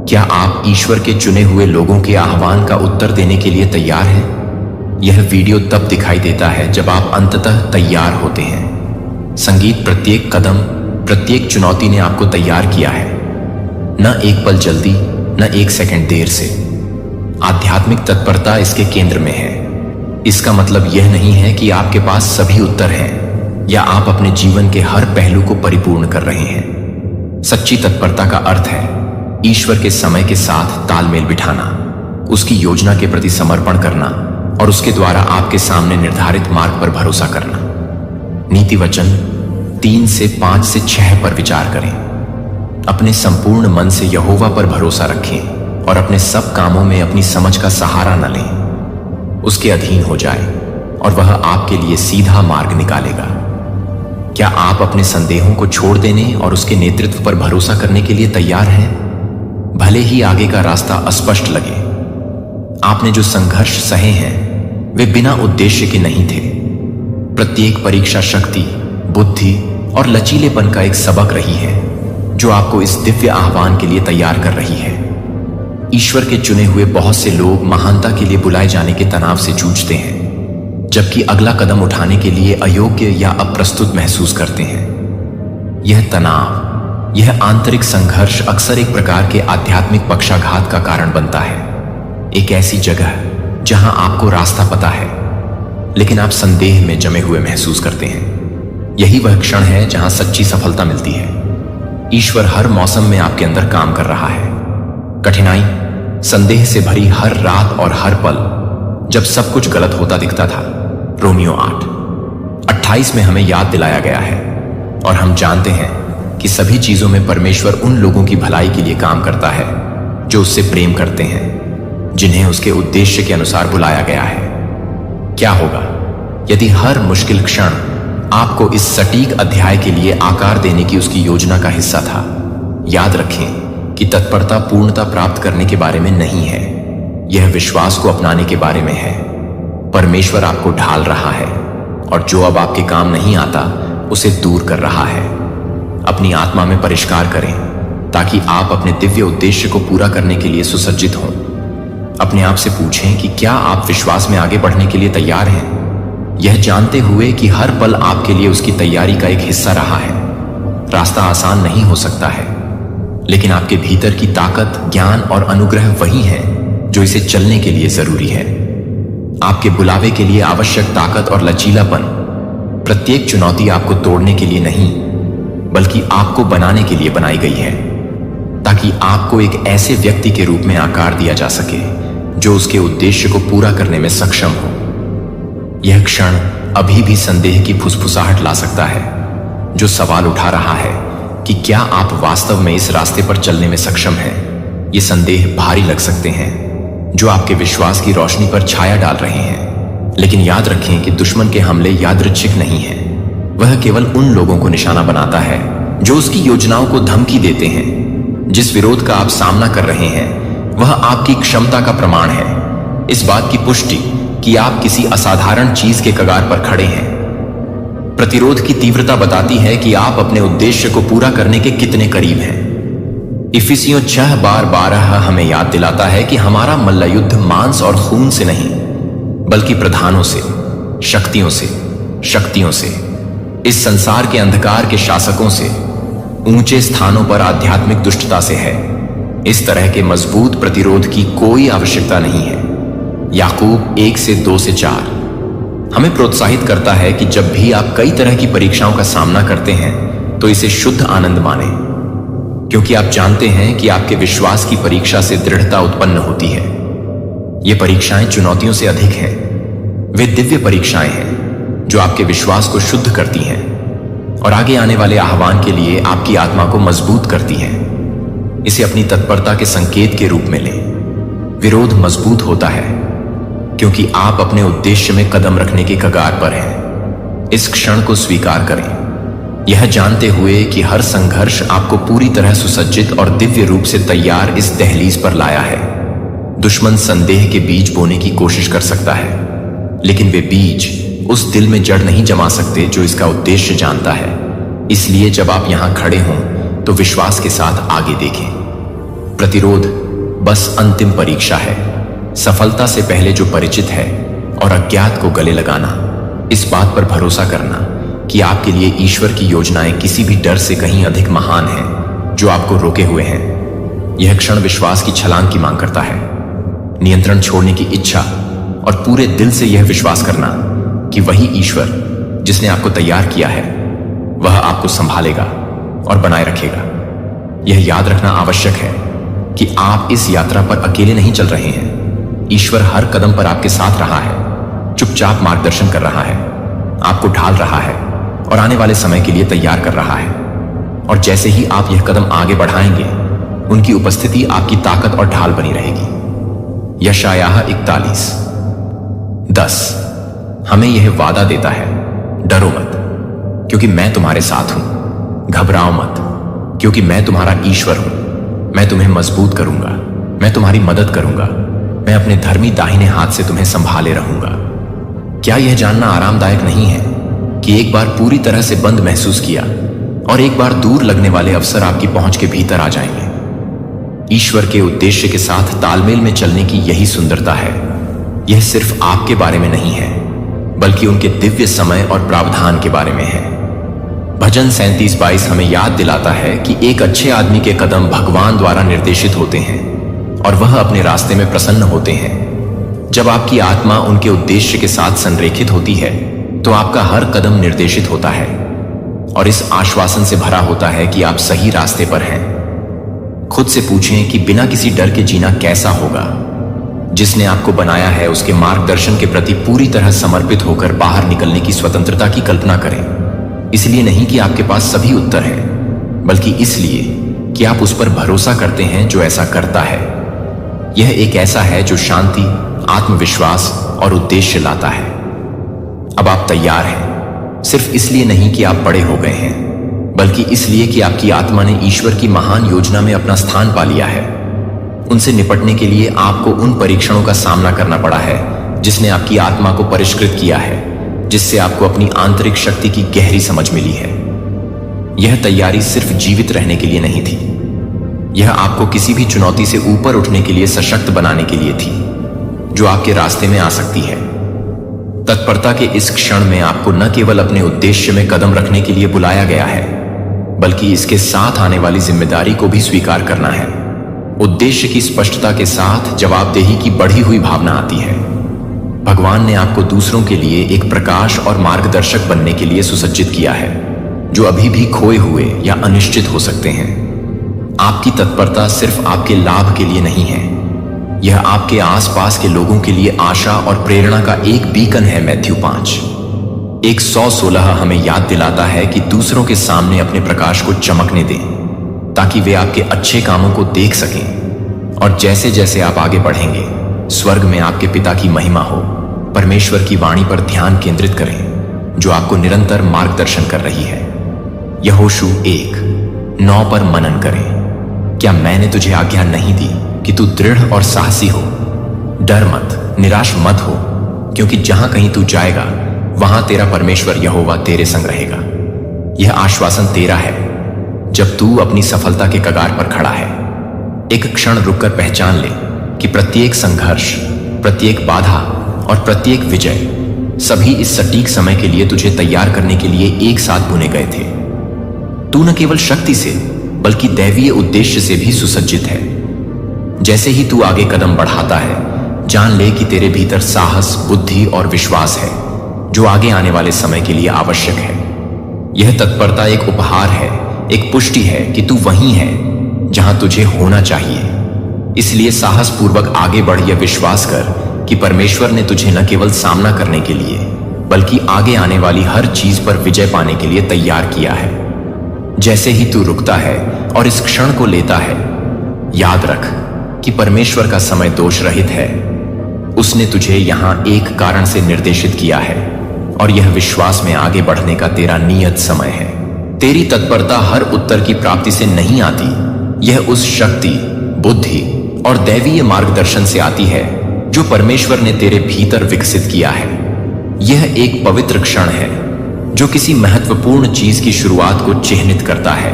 क्या आप ईश्वर के चुने हुए लोगों के आह्वान का उत्तर देने के लिए तैयार हैं? यह वीडियो तब दिखाई देता है जब आप अंततः तैयार होते हैं। संगीत, प्रत्येक कदम, प्रत्येक चुनौती ने आपको तैयार किया है, न एक पल जल्दी, न एक सेकंड देर से। आध्यात्मिक तत्परता इसके केंद्र में है। इसका मतलब यह नहीं है कि आपके पास सभी उत्तर हैं या आप अपने जीवन के हर पहलू को परिपूर्ण कर रहे हैं। सच्ची तत्परता का अर्थ है ईश्वर के समय के साथ तालमेल बिठाना, उसकी योजना के प्रति समर्पण करना और उसके द्वारा आपके सामने निर्धारित मार्ग पर भरोसा करना। नीति वचन 3 से 5 से 6 पर विचार करें। अपने संपूर्ण मन से यहोवा पर भरोसा रखें और अपने सब कामों में अपनी समझ का सहारा न लें। उसके अधीन हो जाए और वह आपके लिए सीधा मार्ग निकालेगा। क्या आप अपने संदेहों को छोड़ देने और उसके नेतृत्व पर भरोसा करने के लिए तैयार हैं? भले ही आगे का रास्ता अस्पष्ट लगे। आपने जो संघर्ष सहे हैं वे बिना उद्देश्य के नहीं थे। प्रत्येक परीक्षा शक्ति, बुद्धि और लचीलेपन का एक सबक रही है जो आपको इस दिव्य आह्वान के लिए तैयार कर रही है। ईश्वर के चुने हुए बहुत से लोग महानता के लिए बुलाए जाने के तनाव से जूझते हैं, जबकि अगला कदम उठाने के लिए अयोग्य या अप्रस्तुत महसूस करते हैं। यह तनाव, यह आंतरिक संघर्ष अक्सर एक प्रकार के आध्यात्मिक पक्षाघात का कारण बनता है। एक ऐसी जगह जहां आपको रास्ता पता है लेकिन आप संदेह में जमे हुए महसूस करते हैं। यही वह क्षण है जहां सच्ची सफलता मिलती है। ईश्वर हर मौसम में आपके अंदर काम कर रहा है। कठिनाई, संदेह से भरी हर रात और हर पल जब सब कुछ गलत होता दिखता था। रोमियो 8:28 में हमें याद दिलाया गया है और हम जानते हैं कि सभी चीजों में परमेश्वर उन लोगों की भलाई के लिए काम करता है जो उससे प्रेम करते हैं, जिन्हें उसके उद्देश्य के अनुसार बुलाया गया है। क्या होगा यदि हर मुश्किल क्षण आपको इस सटीक अध्याय के लिए आकार देने की उसकी योजना का हिस्सा था? याद रखें कि तत्परता पूर्णता प्राप्त करने के बारे में नहीं है, यह विश्वास को अपनाने के बारे में है। परमेश्वर आपको ढाल रहा है और जो अब आपके काम नहीं आता उसे दूर कर रहा है। अपनी आत्मा में परिष्कार करें ताकि आप अपने दिव्य उद्देश्य को पूरा करने के लिए सुसज्जित हों। अपने आप से पूछें कि क्या आप विश्वास में आगे बढ़ने के लिए तैयार हैं, यह जानते हुए कि हर पल आपके लिए उसकी तैयारी का एक हिस्सा रहा है। रास्ता आसान नहीं हो सकता है, लेकिन आपके भीतर की ताकत, ज्ञान और अनुग्रह वही है जो इसे चलने के लिए जरूरी है। आपके बुलावे के लिए आवश्यक ताकत और लचीलापन प्रत्येक चुनौती आपको तोड़ने के लिए नहीं, बल्कि आपको बनाने के लिए बनाई गई है, ताकि आपको एक ऐसे व्यक्ति के रूप में आकार दिया जा सके जो उसके उद्देश्य को पूरा करने में सक्षम हो। यह क्षण अभी भी संदेह की फुसफुसाहट ला सकता है, जो सवाल उठा रहा है कि क्या आप वास्तव में इस रास्ते पर चलने में सक्षम हैं। ये संदेह भारी लग सकते हैं, जो आपके विश्वास की रोशनी पर छाया डाल रहे हैं। लेकिन याद रखें कि दुश्मन के हमले यादृच्छिक नहीं हैं। वह केवल उन लोगों को निशाना बनाता है जो उसकी योजनाओं को धमकी देते हैं। जिस विरोध का आप सामना कर रहे हैं, वह आपकी क्षमता का प्रमाण है, इस बात की पुष्टि कि आप किसी असाधारण चीज के कगार पर खड़े हैं। प्रतिरोध की तीव्रता बताती है कि आप अपने उद्देश्य को पूरा करने के कितने करीब हैं। इफिसियों 6:12 हमें याद दिलाता है कि हमारा मल्लयुद्ध मांस और खून से नहीं, बल्कि प्रधानों से, शक्तियों से, इस संसार के अंधकार के शासकों से, ऊंचे स्थानों पर आध्यात्मिक दुष्टता से है। इस तरह के मजबूत प्रतिरोध की कोई आवश्यकता नहीं है। याकूब 1:2-4 हमें प्रोत्साहित करता है कि जब भी आप कई तरह की परीक्षाओं का सामना करते हैं तो इसे शुद्ध आनंद मानें, क्योंकि आप जानते हैं कि आपके विश्वास की परीक्षा से दृढ़ता उत्पन्न होती है। ये परीक्षाएं चुनौतियों से अधिक हैं। वे दिव्य परीक्षाएं हैं जो आपके विश्वास को शुद्ध करती हैं और आगे आने वाले आह्वान के लिए आपकी आत्मा को मजबूत करती हैं। इसे अपनी तत्परता के संकेत के रूप में लें। विरोध मजबूत होता है क्योंकि आप अपने उद्देश्य में कदम रखने के कगार पर हैं। इस क्षण को स्वीकार करें, यह जानते हुए कि हर संघर्ष आपको पूरी तरह सुसज्जित और दिव्य रूप से तैयार इस दहलीज पर लाया है। दुश्मन संदेह के बीज बोने की कोशिश कर सकता है, लेकिन वे बीज उस दिल में जड़ नहीं जमा सकते जो इसका उद्देश्य जानता है। इसलिए जब आप यहां खड़े हों तो विश्वास के साथ आगे देखें। प्रतिरोध बस अंतिम परीक्षा है, सफलता से पहले जो परिचित है, और अज्ञात को गले लगाना, इस बात पर भरोसा करना कि आपके लिए ईश्वर की योजनाएं किसी भी डर से कहीं अधिक महान हैं जो आपको रोके हुए हैं। यह क्षण विश्वास की छलांग की मांग करता है, नियंत्रण छोड़ने की इच्छा और पूरे दिल से यह विश्वास करना कि वही ईश्वर जिसने आपको तैयार किया है वह आपको संभालेगा और बनाए रखेगा। यह याद रखना आवश्यक है कि आप इस यात्रा पर अकेले नहीं चल रहे हैं। ईश्वर हर कदम पर आपके साथ रहा है, चुपचाप मार्गदर्शन कर रहा है, आपको ढाल रहा है और आने वाले समय के लिए तैयार कर रहा है। और जैसे ही आप यह कदम आगे बढ़ाएंगे, उनकी उपस्थिति आपकी ताकत और ढाल बनी रहेगी। यशायाह 41:10 हमें यह वादा देता है, डरो मत क्योंकि मैं तुम्हारे साथ हूं, घबराओ मत क्योंकि मैं तुम्हारा ईश्वर हूं। मैं तुम्हें मजबूत करूंगा, मैं तुम्हारी मदद करूंगा, मैं अपने धर्मी दाहिने हाथ से तुम्हें संभाले रहूंगा। क्या यह जानना आरामदायक नहीं है कि एक बार पूरी तरह से बंद महसूस किया और एक बार दूर लगने वाले अवसर आपकी पहुंच के भीतर आ जाएंगे। ईश्वर के उद्देश्य के साथ तालमेल में चलने की यही सुंदरता है। यह सिर्फ आपके बारे में नहीं है, बल्कि उनके दिव्य समय और प्रावधान के बारे में है। भजन 37:22 हमें याद दिलाता है कि एक अच्छे आदमी के कदम भगवान द्वारा निर्देशित होते हैं और वह अपने रास्ते में प्रसन्न होते हैं। जब आपकी आत्मा उनके उद्देश्य के साथ संरेखित होती है तो आपका हर कदम निर्देशित होता है और इस आश्वासन से भरा होता है कि आप सही रास्ते पर हैं। खुद से पूछें कि बिना किसी डर के जीना कैसा होगा। जिसने आपको बनाया है उसके मार्गदर्शन के प्रति पूरी तरह समर्पित होकर बाहर निकलने की स्वतंत्रता की कल्पना करें। इसलिए नहीं कि आपके पास सभी उत्तर हैं, बल्कि इसलिए कि आप उस पर भरोसा करते हैं जो ऐसा करता है। यह एक ऐसा है जो शांति, आत्मविश्वास और उद्देश्य लाता है। अब आप तैयार हैं, सिर्फ इसलिए नहीं कि आप बड़े हो गए हैं, बल्कि इसलिए कि आपकी आत्मा ने ईश्वर की महान योजना में अपना स्थान पा लिया है। उनसे निपटने के लिए आपको उन परीक्षणों का सामना करना पड़ा है जिसने आपकी आत्मा को परिष्कृत किया है, जिससे आपको अपनी आंतरिक शक्ति की गहरी समझ मिली है। यह तैयारी सिर्फ जीवित रहने के लिए नहीं थी, यह आपको किसी भी चुनौती से ऊपर उठने के लिए सशक्त बनाने के लिए थी जो आपके रास्ते में आ सकती है। तत्परता के इस क्षण में आपको न केवल अपने उद्देश्य में कदम रखने के लिए बुलाया गया है, बल्कि इसके साथ आने वाली जिम्मेदारी को भी स्वीकार करना है। उद्देश्य की स्पष्टता के साथ जवाबदेही की बढ़ी हुई भावना आती है। भगवान ने आपको दूसरों के लिए एक प्रकाश और मार्गदर्शक बनने के लिए सुसज्जित किया है, जो अभी भी खोए हुए या अनिश्चित हो सकते हैं। आपकी तत्परता सिर्फ आपके लाभ के लिए नहीं है, यह आपके आसपास के लोगों के लिए आशा और प्रेरणा का एक बीकन है। मैथ्यू 5:116 हमें याद दिलाता है कि दूसरों के सामने अपने प्रकाश को चमकने दें, ताकि वे आपके अच्छे कामों को देख सकें। और जैसे जैसे आप आगे बढ़ेंगे, स्वर्ग में आपके पिता की महिमा हो। परमेश्वर की वाणी पर ध्यान केंद्रित करें, जो आपको निरंतर मार्गदर्शन कर रही है। यहोशू 1:9 पर मनन करें। क्या मैंने तुझे आज्ञा नहीं दी कि तू दृढ़ और साहसी हो? डर मत, निराश मत हो, क्योंकि जहां कहीं तू जाएगा वहां तेरा परमेश्वर यहोवा तेरे संग रहेगा। यह आश्वासन तेरा है जब तू अपनी सफलता के कगार पर खड़ा है। एक क्षण रुककर पहचान ले कि प्रत्येक संघर्ष, प्रत्येक बाधा और प्रत्येक विजय सभी इस सटीक समय के लिए तुझे तैयार करने के लिए एक साथ बुने गए थे। तू न केवल शक्ति से बल्कि दैवीय उद्देश्य से भी सुसज्जित है। जैसे ही तू आगे कदम बढ़ाता है, जान ले कि तेरे भीतर साहस, बुद्धि और विश्वास है, जो आगे आने वाले समय के लिए आवश्यक है। यह तत्परता एक उपहार है, एक पुष्टि है कि तू वहीं है जहां तुझे होना चाहिए। इसलिए साहस पूर्वक आगे बढ़, यह विश्वास कर कि परमेश्वर ने तुझे न केवल सामना करने के लिए बल्कि आगे आने वाली हर चीज पर विजय पाने के लिए तैयार किया है। जैसे ही तू रुकता है और इस क्षण को लेता है, याद रख कि परमेश्वर का समय दोष रहित है। उसने तुझे यहां एक कारण से निर्देशित किया है, और यह विश्वास में आगे बढ़ने का तेरा नियत समय है। तेरी तत्परता हर उत्तर की प्राप्ति से नहीं आती, यह उस शक्ति, बुद्धि और दैवीय मार्गदर्शन से आती है जो परमेश्वर ने तेरे भीतर विकसित किया है। यह एक पवित्र क्षण है जो किसी महत्वपूर्ण चीज की शुरुआत को चिह्नित करता है।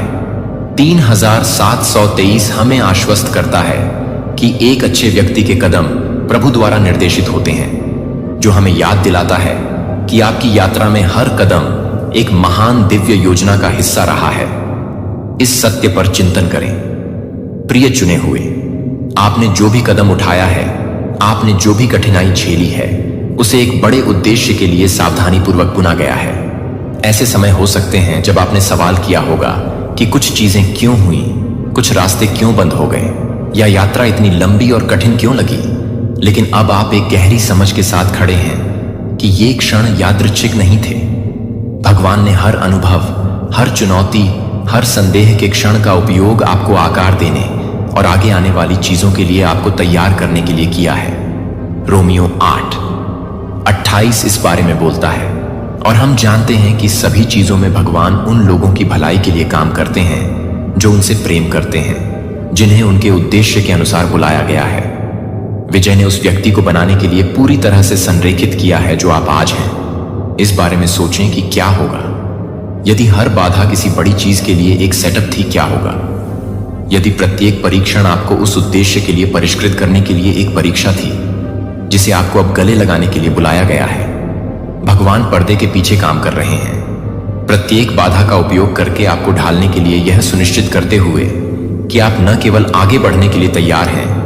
3723 हमें आश्वस्त करता है कि एक अच्छे व्यक्ति के कदम प्रभु द्वारा निर्देशित होते हैं, जो हमें याद दिलाता है कि आपकी यात्रा में हर कदम एक महान दिव्य योजना का हिस्सा रहा है। इस सत्य पर चिंतन करें। प्रिय चुने हुए, आपने जो भी कदम उठाया है, आपने जो भी कठिनाई झेली है, उसे एक बड़े उद्देश्य के लिए सावधानीपूर्वक बुना गया है। ऐसे समय हो सकते हैं जब आपने सवाल किया होगा कि कुछ चीजें क्यों हुई, कुछ रास्ते क्यों बंद हो गए, या यात्रा इतनी लंबी और कठिन क्यों लगी। लेकिन अब आप एक गहरी समझ के साथ खड़े हैं कि ये क्षण यादृच्छिक नहीं थे। भगवान ने हर अनुभव, हर चुनौती, हर संदेह के क्षण का उपयोग आपको आकार देने और आगे आने वाली चीजों के लिए आपको तैयार करने के लिए किया है। रोमियो 8:28 इस बारे में बोलता है, और हम जानते हैं कि सभी चीजों में भगवान उन लोगों की भलाई के लिए काम करते हैं जो उनसे प्रेम करते हैं, जिन्हें उनके उद्देश्य के अनुसार बुलाया गया है। विजय ने उस व्यक्ति को बनाने के लिए पूरी तरह से संरेखित किया है जो आप आज हैं। इस बारे में सोचें कि क्या होगा यदि हर बाधा किसी बड़ी चीज के लिए एक सेटअप थी। क्या होगा यदि प्रत्येक परीक्षण आपको उस उद्देश्य के लिए परिष्कृत करने के लिए एक परीक्षा थी, जिसे आपको अब गले लगाने के लिए बुलाया गया है। भगवान पर्दे के पीछे काम कर रहे हैं, प्रत्येक बाधा का उपयोग करके आपको ढालने के लिए, यह सुनिश्चित करते हुए कि आप न केवल आगे बढ़ने के लिए तैयार हैं,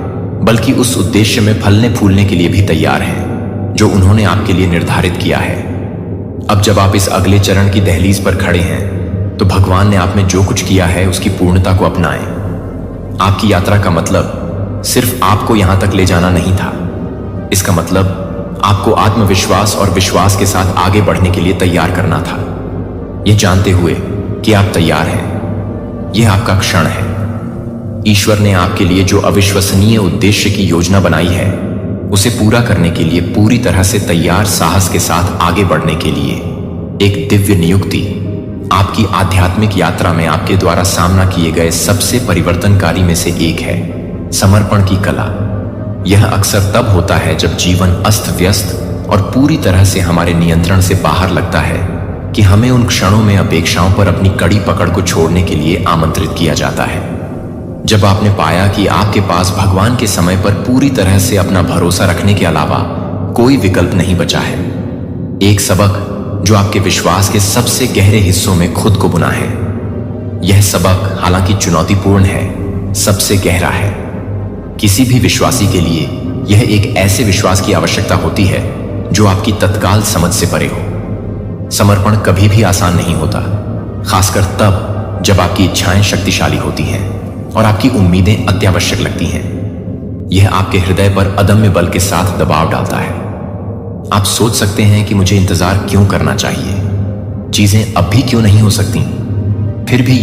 बल्कि उस उद्देश्य में फलने फूलने के लिए भी तैयार हैं जो उन्होंने आपके लिए निर्धारित किया है। अब जब आप इस अगले चरण की दहलीज पर खड़े हैं, तो भगवान ने आप में जो कुछ किया है उसकी पूर्णता को अपनाएं। आपकी यात्रा का मतलब सिर्फ आपको यहां तक ले जाना नहीं था। इसका मतलब आपको आत्मविश्वास और विश्वास के साथ आगे बढ़ने के लिए तैयार करना था, यह जानते हुए कि आप तैयार हैं। यह आपका क्षण है। ईश्वर ने आपके लिए जो अविश्वसनीय उद्देश्य की योजना बनाई है, उसे पूरा करने के लिए पूरी तरह से तैयार, साहस के साथ आगे बढ़ने के लिए एक दिव्य नियुक्ति आपकी आध्यात्मिक यात्रा में आपके द्वारा सामना किए गए सबसे परिवर्तनकारी में से एक है, समर्पण की कला। यह अक्सर तब होता है जब जीवन अस्त व्यस्त और पूरी तरह से हमारे नियंत्रण से बाहर लगता है कि हमें उन क्षणों में अपेक्षाओं पर अपनी कड़ी पकड़ को छोड़ने के लिए आमंत्रित किया जाता है। जब आपने पाया कि आपके पास भगवान के समय पर पूरी तरह से अपना भरोसा रखने के अलावा कोई विकल्प नहीं बचा है। एक सबक जो आपके विश्वास के सबसे गहरे हिस्सों में खुद को बुना है। यह सबक हालांकि चुनौतीपूर्ण है, सबसे गहरा है। किसी भी विश्वासी के लिए यह एक ऐसे विश्वास की आवश्यकता होती है जो आपकी तत्काल समझ से परे हो। समर्पण कभी भी आसान नहीं होता, खासकर तब जब आपकी इच्छाएं शक्तिशाली होती हैं और आपकी उम्मीदें अत्यावश्यक लगती हैं। यह आपके हृदय पर अदम्य बल के साथ दबाव डालता है। आप सोच सकते हैं कि मुझे इंतजार क्यों करना चाहिए, चीजें अब भी क्यों नहीं हो सकती। फिर भी